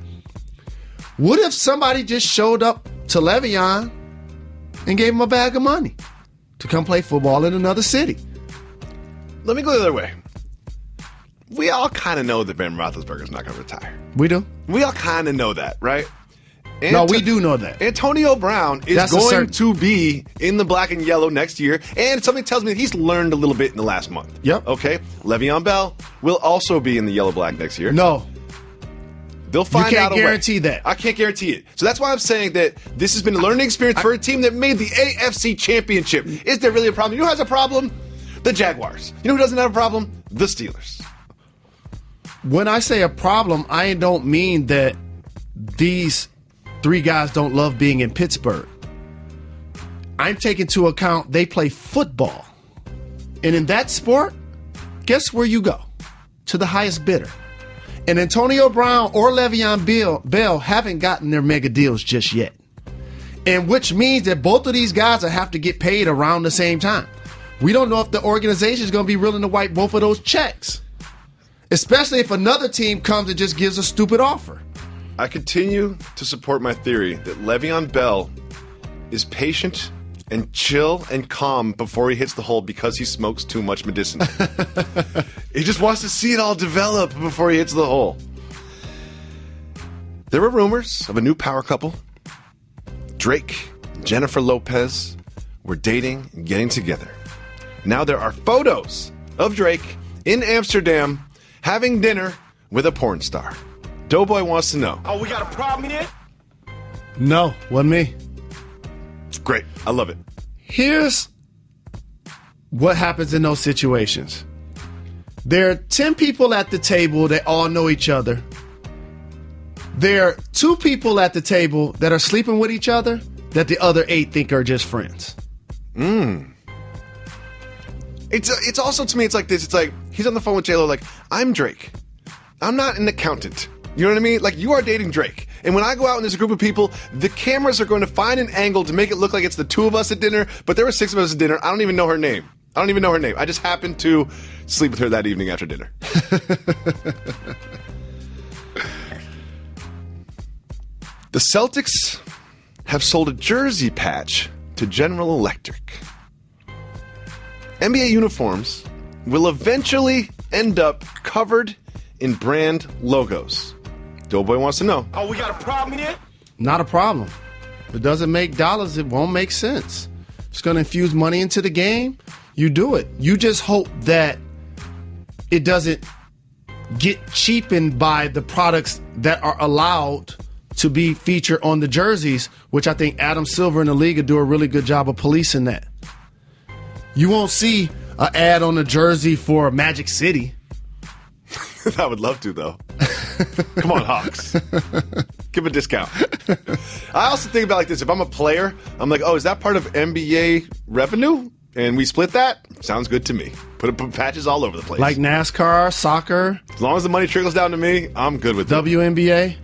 What if somebody just showed up to Le'Veon and gave him a bag of money to come play football in another city?
Let me go the other way. We all kind of know that Ben Roethlisberger's not going to retire.
We do?
We all kind of know that, right?
No, we do know that.
Antonio Brown is going to be in the black and yellow next year, and something tells me that he's learned a little bit in the last month.
Yep.
Okay? Le'Veon Bell will also be in the yellow-black next year.
No.
They'll find out a way.
You can't guarantee that.
I can't guarantee it. So that's why I'm saying that this has been a learning experience for a team that made the AFC Championship. Is there really a problem? You know who has a problem? The Jaguars. You know who doesn't have a problem? The Steelers.
When I say a problem, I don't mean that these three guys don't love being in Pittsburgh. I'm taking into account they play football. And in that sport, guess where you go? To the highest bidder. And Antonio Brown or Le'Veon Bell haven't gotten their mega deals just yet. And which means that both of these guys will have to get paid around the same time. We don't know if the organization is going to be willing to wipe both of those checks. Especially if another team comes and just gives a stupid offer.
I continue to support my theory that Le'Veon Bell is patient and chill and calm before he hits the hole because he smokes too much medicine. He just wants to see it all develop before he hits the hole. There were rumors of a new power couple. Drake and Jennifer Lopez were dating and getting together. Now there are photos of Drake in Amsterdam having dinner with a porn star. Doughboy wants to know.
Oh, we got a problem here?
No, wasn't me.
Great. I love it.
Here's what happens in those situations. There are 10 people at the table that all know each other. There are 2 people at the table that are sleeping with each other that the other 8 think are just friends.
It's also, to me, it's like this. It's like he's on the phone with J-Lo like, I'm Drake. I'm not an accountant. You know what I mean? Like, you are dating Drake. And when I go out and there's a group of people, the cameras are going to find an angle to make it look like it's the 2 of us at dinner, but there were 6 of us at dinner. I don't even know her name. I just happened to sleep with her that evening after dinner. The Celtics have sold a jersey patch to General Electric. NBA uniforms will eventually end up covered in brand logos. Doughboy wants to know.
Oh, we got a problem here?
Not a problem. If it doesn't make dollars, it won't make sense. It's going to infuse money into the game. You do it. You just hope that it doesn't get cheapened by the products that are allowed to be featured on the jerseys, which I think Adam Silver and the league will do a really good job of policing that. You won't see an ad on a jersey for Magic City.
I would love to, though. Come on, Hawks. Give a discount. I also think about like this. If I'm a player, I'm like, oh, is that part of NBA revenue? And we split that? Sounds good to me. Put patches all over the place.
Like NASCAR, soccer.
As long as the money trickles down to me, I'm good with it.
WNBA.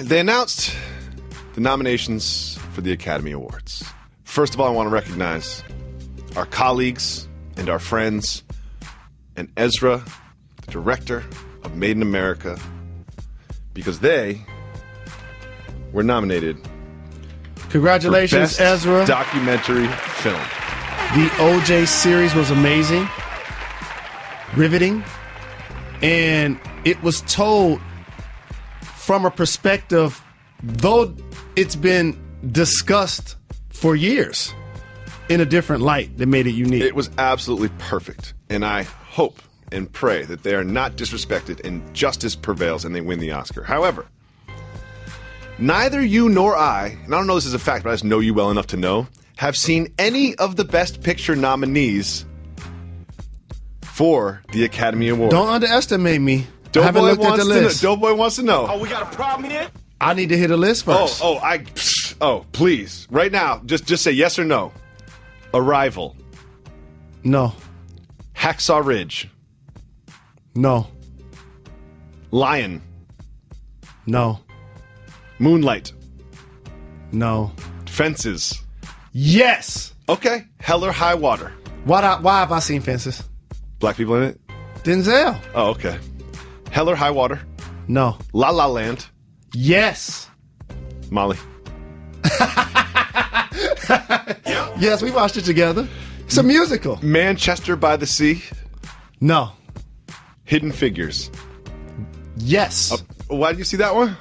They announced the nominations for the Academy Awards. First of all, I want to recognize our colleagues and our friends and Ezra, the director of Made in America, because they were nominated.
Congratulations,
for Best
Ezra.
Documentary film.
The OJ series was amazing, riveting, and it was told from a perspective, though it's been discussed for years, in a different light that made it unique.
It was absolutely perfect, and I hope and pray that they are not disrespected and justice prevails and they win the Oscar. However, neither you nor I, and I don't know this is a fact, but I just know you well enough to know, have seen any of the Best Picture nominees for the Academy Award.
Don't underestimate me. I
Doughboy
haven't looked at the list.
Doughboy wants to know.
Oh, we got a problem here?
I need to hit a list first.
Please. Right now, just say yes or no. Arrival.
No.
Hacksaw Ridge.
No.
Lion.
No.
Moonlight.
No.
Fences.
Yes.
Okay. Hell or High Water.
Why have I seen Fences?
Black people in it?
Denzel.
Oh, okay. Hell or High Water.
No.
La La Land.
Yes.
Molly.
Yes, we watched it together. It's a musical.
Manchester by the Sea.
No.
Hidden Figures.
Yes.
Why did you see that one?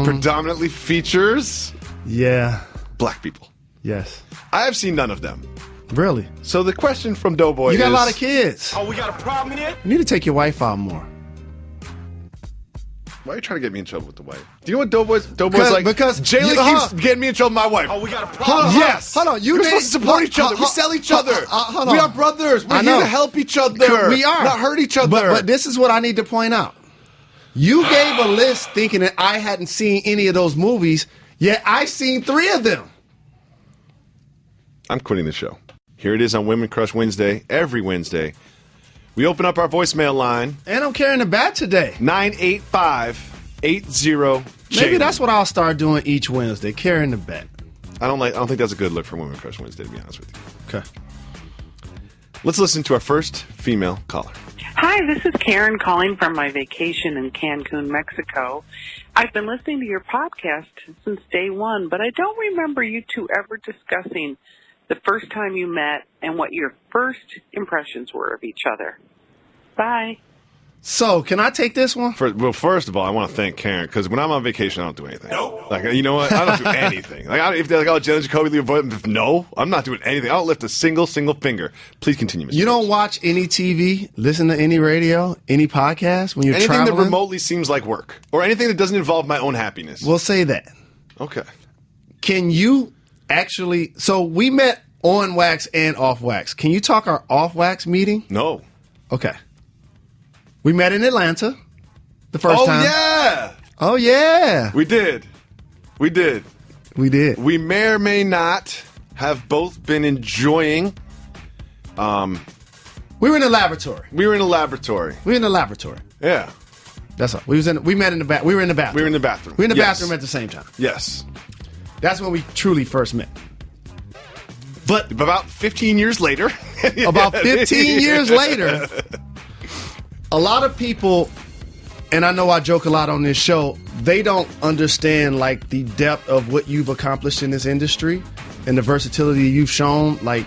Predominantly features
Yeah.
black people.
Yes.
I have seen none of them.
Really?
So the question from Doughboy
You got
is...
a lot of kids.
Oh, we got a problem here?
You need to take your wife out more.
Why are you trying to get me in trouble with the wife? Do you know what Doughboy's like?
Because
Jalen keeps getting me in trouble with my wife.
Oh, we got a problem.
Yes.
Hold on.
We're supposed to support each other. We sell each other.
Hold on.
We are brothers. We're
I
here
know.
to help each other.
We are.
Not hurt each other.
But this is what I need to point out. You gave a list thinking that I hadn't seen any of those movies, yet I've seen 3 of them.
I'm quitting the show. Here it is on Women Crush Wednesday, every Wednesday. We open up our voicemail line.
And I'm carrying the bat today.
985-80.
Maybe that's what I'll start doing each Wednesday, carrying the bat.
I don't think that's a good look for Women Crush Wednesday, to be honest with you.
Okay.
Let's listen to our first female caller.
Hi, this is Karen calling from my vacation in Cancun, Mexico. I've been listening to your podcast since day one, but I don't remember you two ever discussing the first time you met and what your first impressions were of each other. Bye.
So, can I take this one?
First of all, I want to thank Karen, because when I'm on vacation, I don't do anything. No. Like, you know what? I don't do anything. If they're like, oh, Jalen and Jacoby leave a voice, no, I'm not doing anything. I don't lift a single finger. Please continue, Mr.
You don't watch any TV, listen to any radio, any podcast when you're
anything
traveling?
Anything that remotely seems like work, or anything that doesn't involve my own happiness.
We'll say that.
Okay.
Can you actually... So, we met on wax and off wax. Can you talk our off wax meeting?
No.
Okay. We met in Atlanta the first time.
Oh, yeah.
Oh, yeah.
We did.
We did.
We may or may not have both been enjoying.
We were in the laboratory.
Yeah.
That's all. We met in the bathroom. We were in the bathroom.
We were in the bathroom.
We were in the bathroom at the same time.
Yes.
That's when we truly first met. But
about 15 years later.
About 15 years later, a lot of people, and I know I joke a lot on this show, they don't understand like the depth of what you've accomplished in this industry and the versatility you've shown, like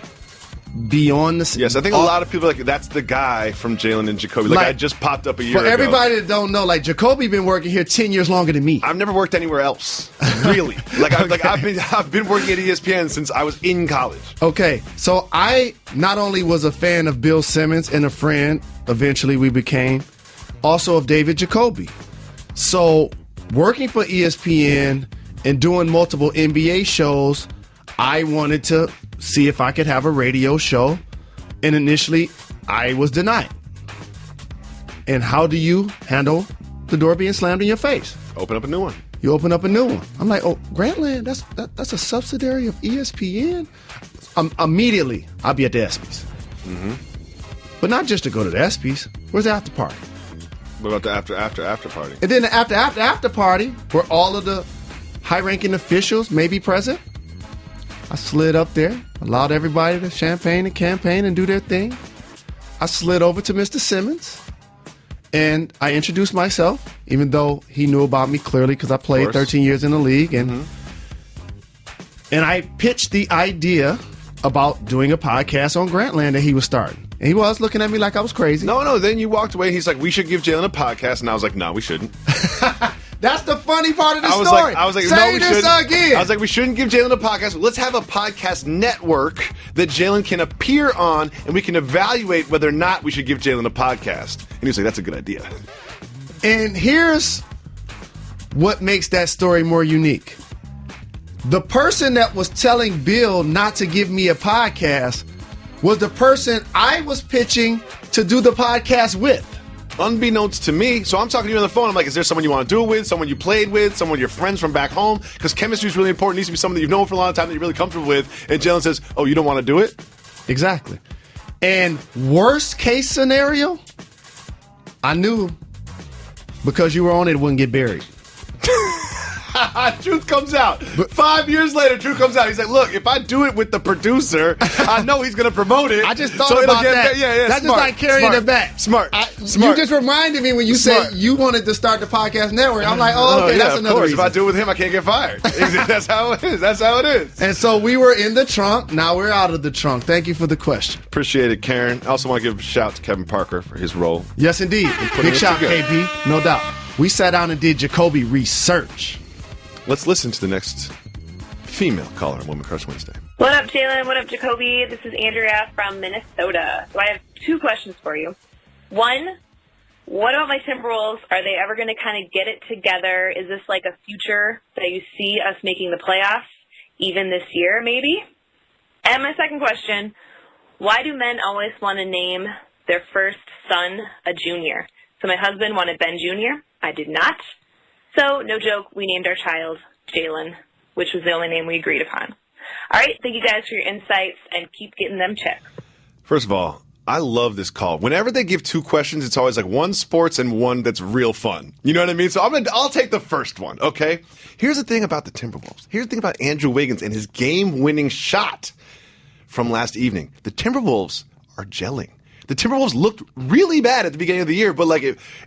beyond the...
Yes, I think a lot of people are like, that's the guy from Jalen and Jacoby. Like I just popped up a year ago.
For everybody that don't know, like Jacoby been working here 10 years longer than me.
I've never worked anywhere else, really. I've been working at ESPN since I was in college.
Okay, so I not only was a fan of Bill Simmons and a friend, eventually we became, also of David Jacoby. So working for ESPN and doing multiple NBA shows, I wanted to see if I could have a radio show, and initially I was denied. And how do you handle the door being slammed in your face?
Open up a new one.
You open up a new one. I'm like, oh, Grantland, that's a subsidiary of ESPN? Immediately, I'll be at the ESPYs.
Mm-hmm.
But not just to go to the ESPYs. Where's the after party?
What about the after party?
And then the after party, where all of the high-ranking officials may be present. I slid up there, allowed everybody to champagne and campaign and do their thing. I slid over to Mr. Simmons, and I introduced myself, even though he knew about me clearly because I played 13 years in the league. And and I pitched the idea about doing a podcast on Grantland that he was starting. And he was looking at me like I was crazy.
No, then you walked away. He's like, we should give Jalen a podcast. And I was like, no, we shouldn't.
That's the funny part of the story.
I was like,
say
no, we
this
shouldn't.
Again.
I was like, we shouldn't give Jalen a podcast. Let's have a podcast network that Jalen can appear on, and we can evaluate whether or not we should give Jalen a podcast. And he was like, that's a good idea.
And here's what makes that story more unique. The person that was telling Bill not to give me a podcast was the person I was pitching to do the podcast with.
Unbeknownst to me, so I'm talking to you on the phone. I'm like, is there someone you want to do it with, someone you played with, someone your friends from back home? Because chemistry is really important. It needs to be someone that you've known for a long time that you're really comfortable with. And Jalen says, oh, you don't want to do it?
Exactly. And worst case scenario, I knew because you were on it wouldn't get buried.
Truth comes out. 5 years later, truth comes out. He's like, look, if I do it with the producer, I know he's going to promote it.
I just thought about that.
Yeah,
that's
smart,
just like carrying it back.
Smart.
You just reminded me when you said you wanted to start the podcast network. I'm like, oh, okay, that's another reason.
If I do it with him, I can't get fired. That's how it is.
And so we were in the trunk. Now we're out of the trunk. Thank you for the question.
Appreciate it, Karen. I also want to give a shout to Kevin Parker for his role.
Yes, indeed. Big shout, KP. No doubt. We sat down and did Jacoby research.
Let's listen to the next female caller on Women Crush Wednesday.
What up, Jalen? What up, Jacoby? This is Andrea from Minnesota. So I have two questions for you. One, what about my Timberwolves? Are they ever going to kind of get it together? Is this like a future that you see us making the playoffs even this year, maybe? And my second question, why do men always want to name their first son a junior? So my husband wanted Ben Jr. I did not. So, no joke, we named our child Jalen, which was the only name we agreed upon. All right, thank you guys for your insights, and keep getting them checks.
First of all, I love this call. Whenever they give two questions, it's always like one sports and one that's real fun. You know what I mean? So I'll take the first one, okay? Here's the thing about the Timberwolves. Here's the thing about Andrew Wiggins and his game-winning shot from last evening. The Timberwolves are gelling. The Timberwolves looked really bad at the beginning of the year, but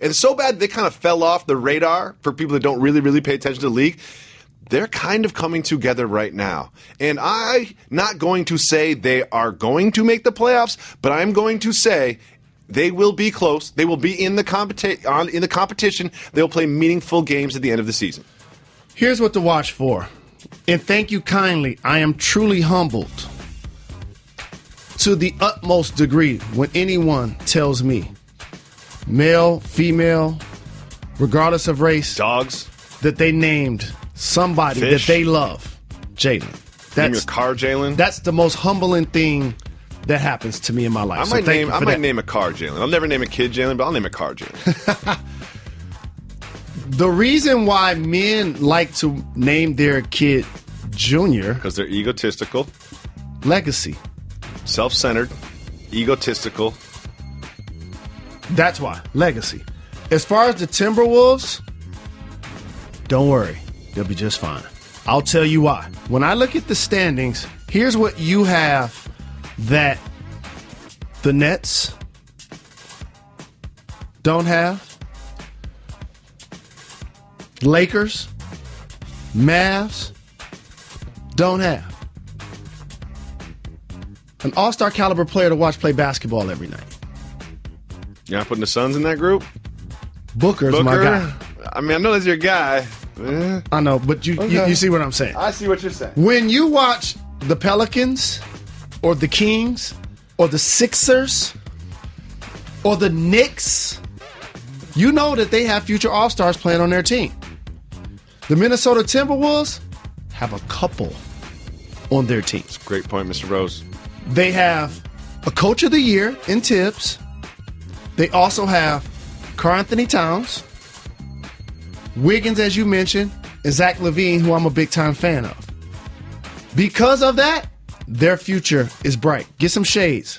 and so bad they kind of fell off the radar for people that don't really pay attention to the league. They're kind of coming together right now. And I'm not going to say they are going to make the playoffs, but I'm going to say they will be close. They will be in the competition. They'll play meaningful games at the end of the season.
Here's what to watch for. And thank you kindly. I am truly humbled to the utmost degree when anyone tells me, male, female, regardless of race,
dogs,
that they named somebody
Fish.
that they love Jalen.
Name your car Jalen?
That's the most humbling thing that happens to me in my life.
I might name a car Jalen. I'll never name a kid Jalen, but I'll name a car Jalen.
The reason why men like to name their kid Junior,
because they're egotistical,
legacy,
self-centered, egotistical.
That's why. Legacy. As far as the Timberwolves, don't worry. They'll be just fine. I'll tell you why. When I look at the standings, here's what you have that the Nets don't have. Lakers, Mavs don't have. An all-star caliber player to watch play basketball every night.
You're not putting the Suns in that group?
Booker's my guy.
I mean, I know that's your guy.
I know, but you see what I'm saying.
I see what you're saying.
When you watch the Pelicans or the Kings or the Sixers or the Knicks, you know that they have future All-Stars playing on their team. The Minnesota Timberwolves have a couple on their team.
That's a great point, Mr. Rose.
They have a Coach of the Year in Tibbs. They also have Karl Anthony Towns, Wiggins, as you mentioned, and Zach LaVine, who I'm a big-time fan of. Because of that, their future is bright. Get some shades.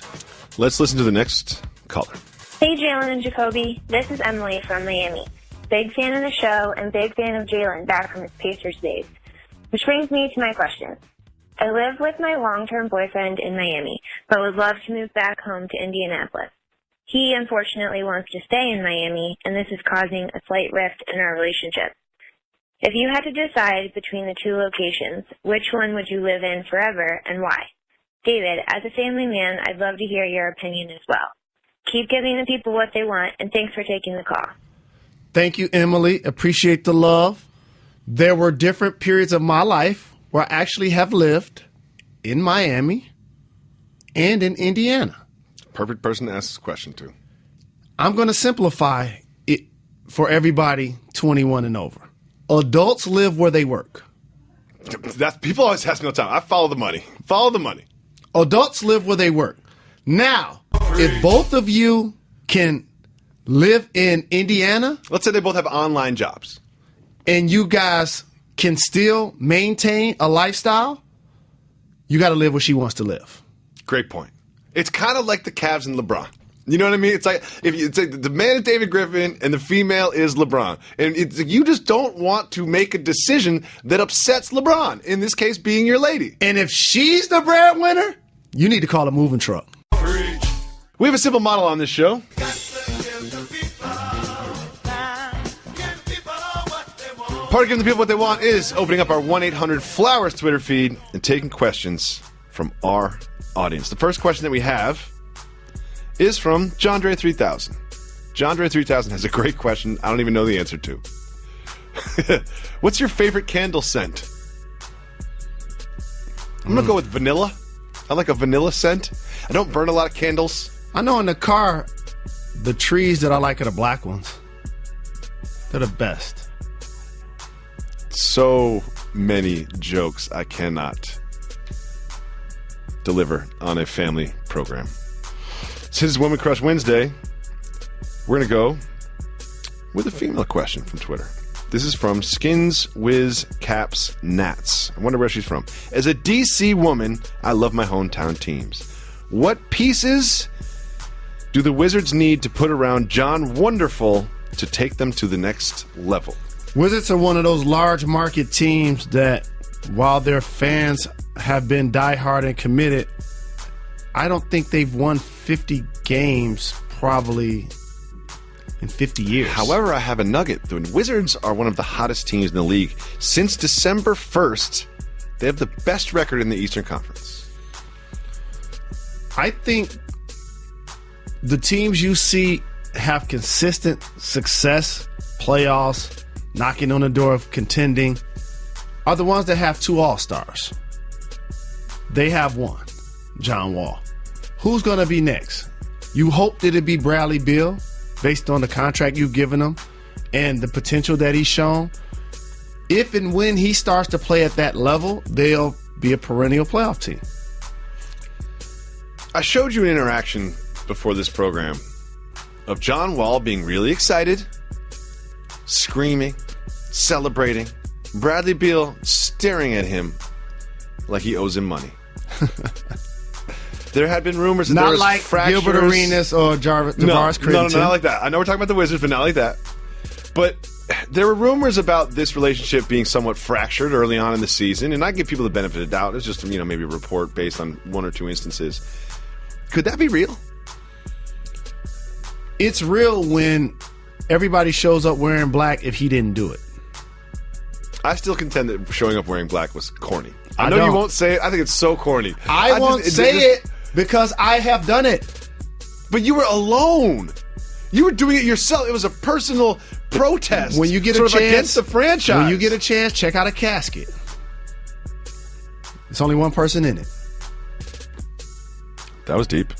Let's listen to the next caller.
Hey, Jalen and Jacoby. This is Emily from Miami. Big fan of the show and big fan of Jalen back from his Pacers days. Which brings me to my question. I live with my long-term boyfriend in Miami, but would love to move back home to Indianapolis. He, unfortunately, wants to stay in Miami, and this is causing a slight rift in our relationship. If you had to decide between the two locations, which one would you live in forever and why? David, as a family man, I'd love to hear your opinion as well. Keep giving the people what they want, and thanks for taking the call.
Thank you, Emily. Appreciate the love. There were different periods of my life where I actually have lived in Miami and in Indiana.
Perfect person to ask this question to.
I'm going to simplify it for everybody 21 and over. Adults live where they work.
People always ask me all the time. I follow the money. Follow the money.
Adults live where they work. Now, if both of you can live in Indiana.
Let's say they both have online jobs.
And you guys can still maintain a lifestyle, you got to live where she wants to live.
Great point. It's kind of like the Cavs and LeBron. You know what I mean? It's like the man is David Griffin and the female is LeBron. And you just don't want to make a decision that upsets LeBron, in this case being your lady.
And if she's the breadwinner, you need to call a moving truck.
We have a simple model on this show. Part of giving the people what they want is opening up our 1-800-Flowers Twitter feed and taking questions from our audience. The first question that we have is from John Dre 3000. John Dre 3000 has a great question I don't even know the answer to. What's your favorite candle scent? I'm going to go with vanilla. I like a vanilla scent. I don't burn a lot of candles.
I know in the car, The trees that I like are the black ones. They're the best.
So many jokes I cannot deliver on a family program. Since it's Woman Crush Wednesday, we're going to go with a female question from Twitter. This is from Skins Wiz Caps Nats. I wonder where she's from. As a DC woman, I love my hometown teams. What pieces do the Wizards need to put around John Wonderful to take them to the next level?
Wizards are one of those large market teams that, while their fans have been diehard and committed, I don't think they've won 50 games probably in 50 years.
However, I have a nugget. The Wizards are one of the hottest teams in the league. Since December 1st, they have the best record in the Eastern Conference.
I think the teams you see have consistent success, playoffs, knocking on the door of contending, are the ones that have two All-Stars. They have one, John Wall. Who's going to be next? You hope that it'd be Bradley Beal, based on the contract you've given him and the potential that he's shown. If and when he starts to play at that level, they'll be a perennial playoff team.
I showed you an interaction before this program of John Wall being really excited, screaming, celebrating, Bradley Beal staring at him like he owes him money. There had been rumors that there was
like
fractures.
Gilbert Arenas or Javaris Crittenton.
No, not like that. I know we're talking about the Wizards, but not like that. But there were rumors about this relationship being somewhat fractured early on in the season, and I give people the benefit of the doubt. It's just, maybe a report based on one or two instances. Could that be real?
It's real when everybody shows up wearing black if he didn't do it.
I still contend that showing up wearing black was corny. I
I
know you
don't.
won't say it. I think it's so corny.
I won't say it because I have done it.
But you were alone. You were doing it yourself. It was a personal protest.
When you get
sort
a
of
chance,
against the franchise.
When you get a chance, check out a casket. There's only one person in it.
That was deep.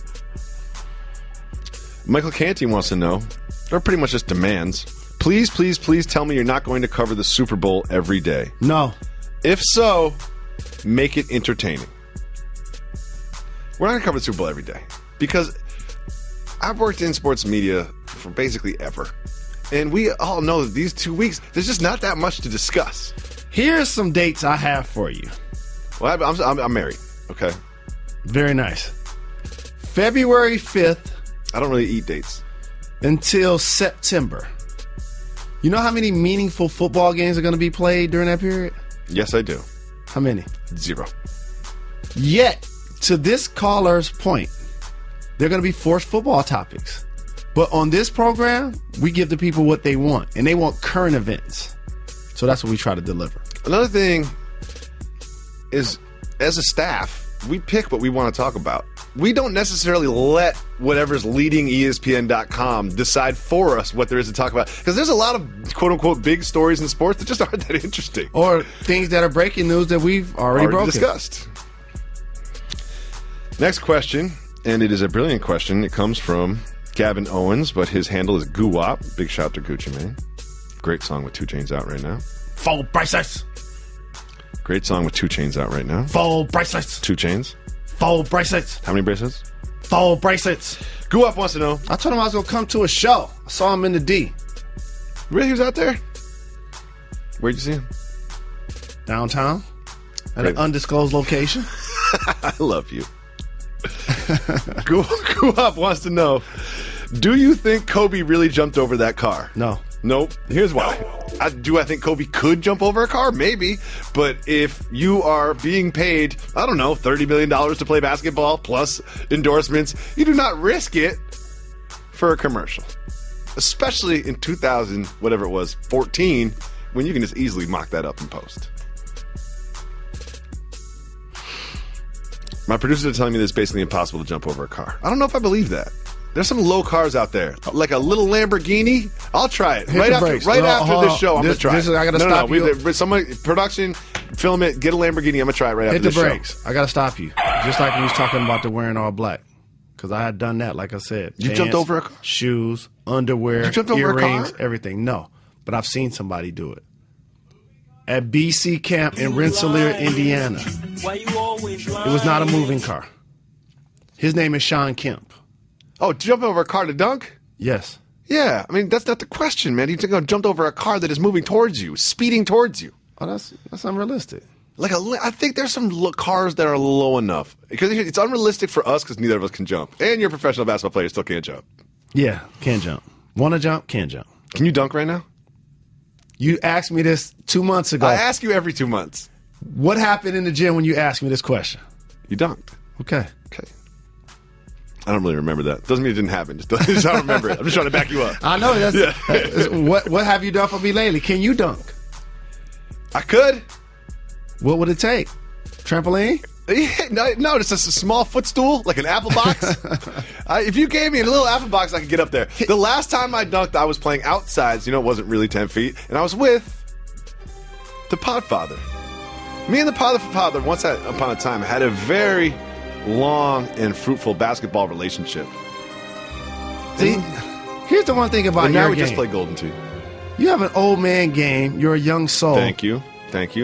Michael Canty wants to know, or pretty much just demands, please, please, please tell me you're not going to cover the Super Bowl every day.
No.
If so, make it entertaining. We're not going to cover the Super Bowl every day because I've worked in sports media for basically ever. And we all know that these 2 weeks, there's just not that much to discuss.
Here's some dates I have for you.
Well, I'm married, okay?
Very nice. February 5th.
I don't really eat dates.
Until September. You know how many meaningful football games are going to be played during that period?
Yes, I do.
How many?
0.
Yet, to this caller's point, they're going to be forced football topics. But on this program, we give the people what they want, and they want current events. So that's what we try to deliver.
Another thing is, as a staff, we pick what we want to talk about. We don't necessarily let whatever's leading ESPN.com decide for us what there is to talk about. Because there's a lot of quote-unquote big stories in sports that just aren't that interesting.
Or things that are breaking news that we've already broken.
Discussed. Next question, and it is a brilliant question. It comes from Gavin Owens, but his handle is Guwop. Big shout to Gucci Mane. Great song with 2 Chainz out right now.
Full bracelets.
Great song with 2 Chainz out right now.
Full bracelets.
2 Chainz.
Full bracelets.
How many bracelets?
Full bracelets.
Guwop wants to know.
I told him I was going to come to a show. I saw him in the D.
Really? He was out there? Where'd you see him?
Downtown. At an undisclosed location.
I love you. Guwop wants to know, do you think Kobe really jumped over that car?
No.
Nope. Here's why. Do I think Kobe could jump over a car? Maybe. But if you are being paid, I don't know, $30 million to play basketball plus endorsements, you do not risk it for a commercial. Especially in 2000, whatever it was, 14, when you can just easily mock that up in post. My producers are telling me that it's basically impossible to jump over a car. I don't know if I believe that. There's some low cars out there, like a little Lamborghini. I'll try it right after this show. I'm gonna try it.
I gotta stop you.
Someone production, film it. Get a Lamborghini. I'm gonna try it right after this show.
Hit the brakes. I gotta stop you. Just like when he was talking about the wearing all black, because I had done that, like I said.
You
Pants,
jumped over a car?
Shoes, underwear,
You jumped over a
earrings,
car?
everything. No, but I've seen somebody do it. At BC Camp in Rensselaer, Indiana.
Why you always lying?
It was not a moving car. His name is Sean Kemp.
Oh, jump over a car to dunk?
Yes.
Yeah, I mean, that's not the question, man. You jumped over a car that is moving towards you, speeding towards you.
Oh, that's unrealistic.
I think there's some cars that are low enough. Because it's unrealistic for us because neither of us can jump. And you're a professional basketball player, still can't jump.
Yeah, can't jump. Want to jump? Can't jump.
Can you dunk right now?
You asked me this 2 months ago.
I ask you every 2 months.
What happened in the gym when you asked me this question?
You dunked.
Okay.
Okay. I don't really remember that. Doesn't mean it didn't happen. Just I don't remember it. I'm just trying to back you up.
I know. What have you done for me lately? Can you dunk?
I could.
What would it take? Trampoline?
No, it's just a small footstool, like an apple box. If you gave me a little apple box, I could get up there. The last time I dunked, I was playing outside, so it wasn't really 10 feet, and I was with the Podfather. Me and the Podfather, once upon a time, had a very long and fruitful basketball relationship.
See, here's the one thing about
now
your
we
game.
just play Golden Tee.
You have an old man game. You're a young soul.
Thank you.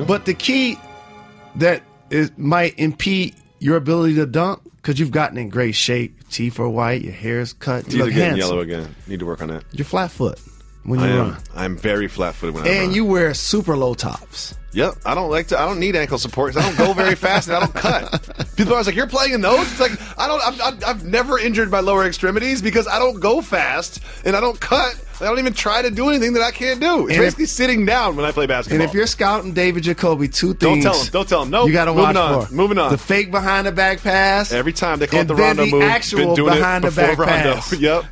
But the key that might impede your ability to dunk, because you've gotten in great shape. Your teeth are white. Your hair's cut.
Teeth
You
are
look
getting
handsome.
yellow again. Need to work on that.
You're flat foot when you run.
I'm very flat-footed when I run.
And you wear super low tops.
Yep, I don't need ankle support because I don't go very fast and I don't cut. People are always like, "You're playing in those?" It's like I've never injured my lower extremities because I don't go fast and I don't cut. I don't even try to do anything that I can't do. It's basically sitting down when I play basketball.
And if you're scouting David Jacoby, two things.
Don't tell him. No,
you got to watch for.
Moving on.
The fake behind the back pass.
Every time they call it the
then
Rondo
the
move.
actual
Been doing
behind
it
the back
before Rondo.
pass.
Yep.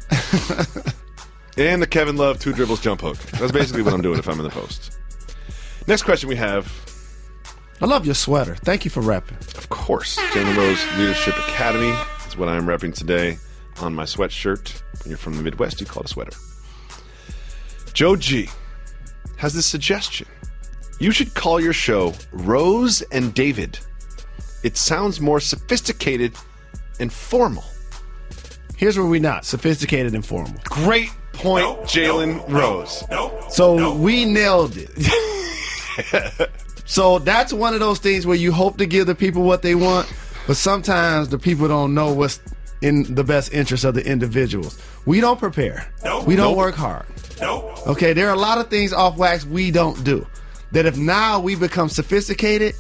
And the Kevin Love 2 dribbles jump hook. That's basically what I'm doing if I'm in the post. Next question we have.
I love your sweater. Thank you for repping.
Of course. Jalen Rose Leadership Academy is what I'm repping today on my sweatshirt. When you're from the Midwest, you call it a sweater. Joe G has this suggestion. You should call your show Rose and David. It sounds more sophisticated and formal.
Here's where we're not. Sophisticated and formal.
Great point, Jalen Rose.
So we nailed it. So that's one of those things where you hope to give the people what they want, but sometimes the people don't know what's in the best interest of the individuals. We don't prepare. We don't work hard. Okay, there are a lot of things off wax we don't do. That if now we become sophisticated,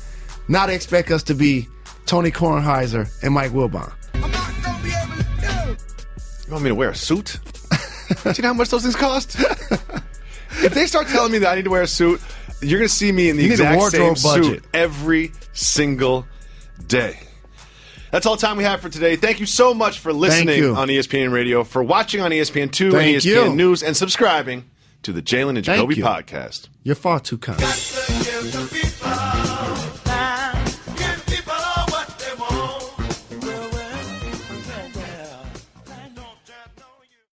now they expect us to be Tony Kornheiser and Mike Wilbon.
You want me to wear a suit? Do you know how much those things cost? If they start telling me that I need to wear a suit, you're going to see me in the exact same suit every single day. That's all the time we have for today. Thank you so much for listening on ESPN Radio, for watching on ESPN2 and ESPN News, and subscribing to the Jalen and Jacoby podcast.
You're far too kind.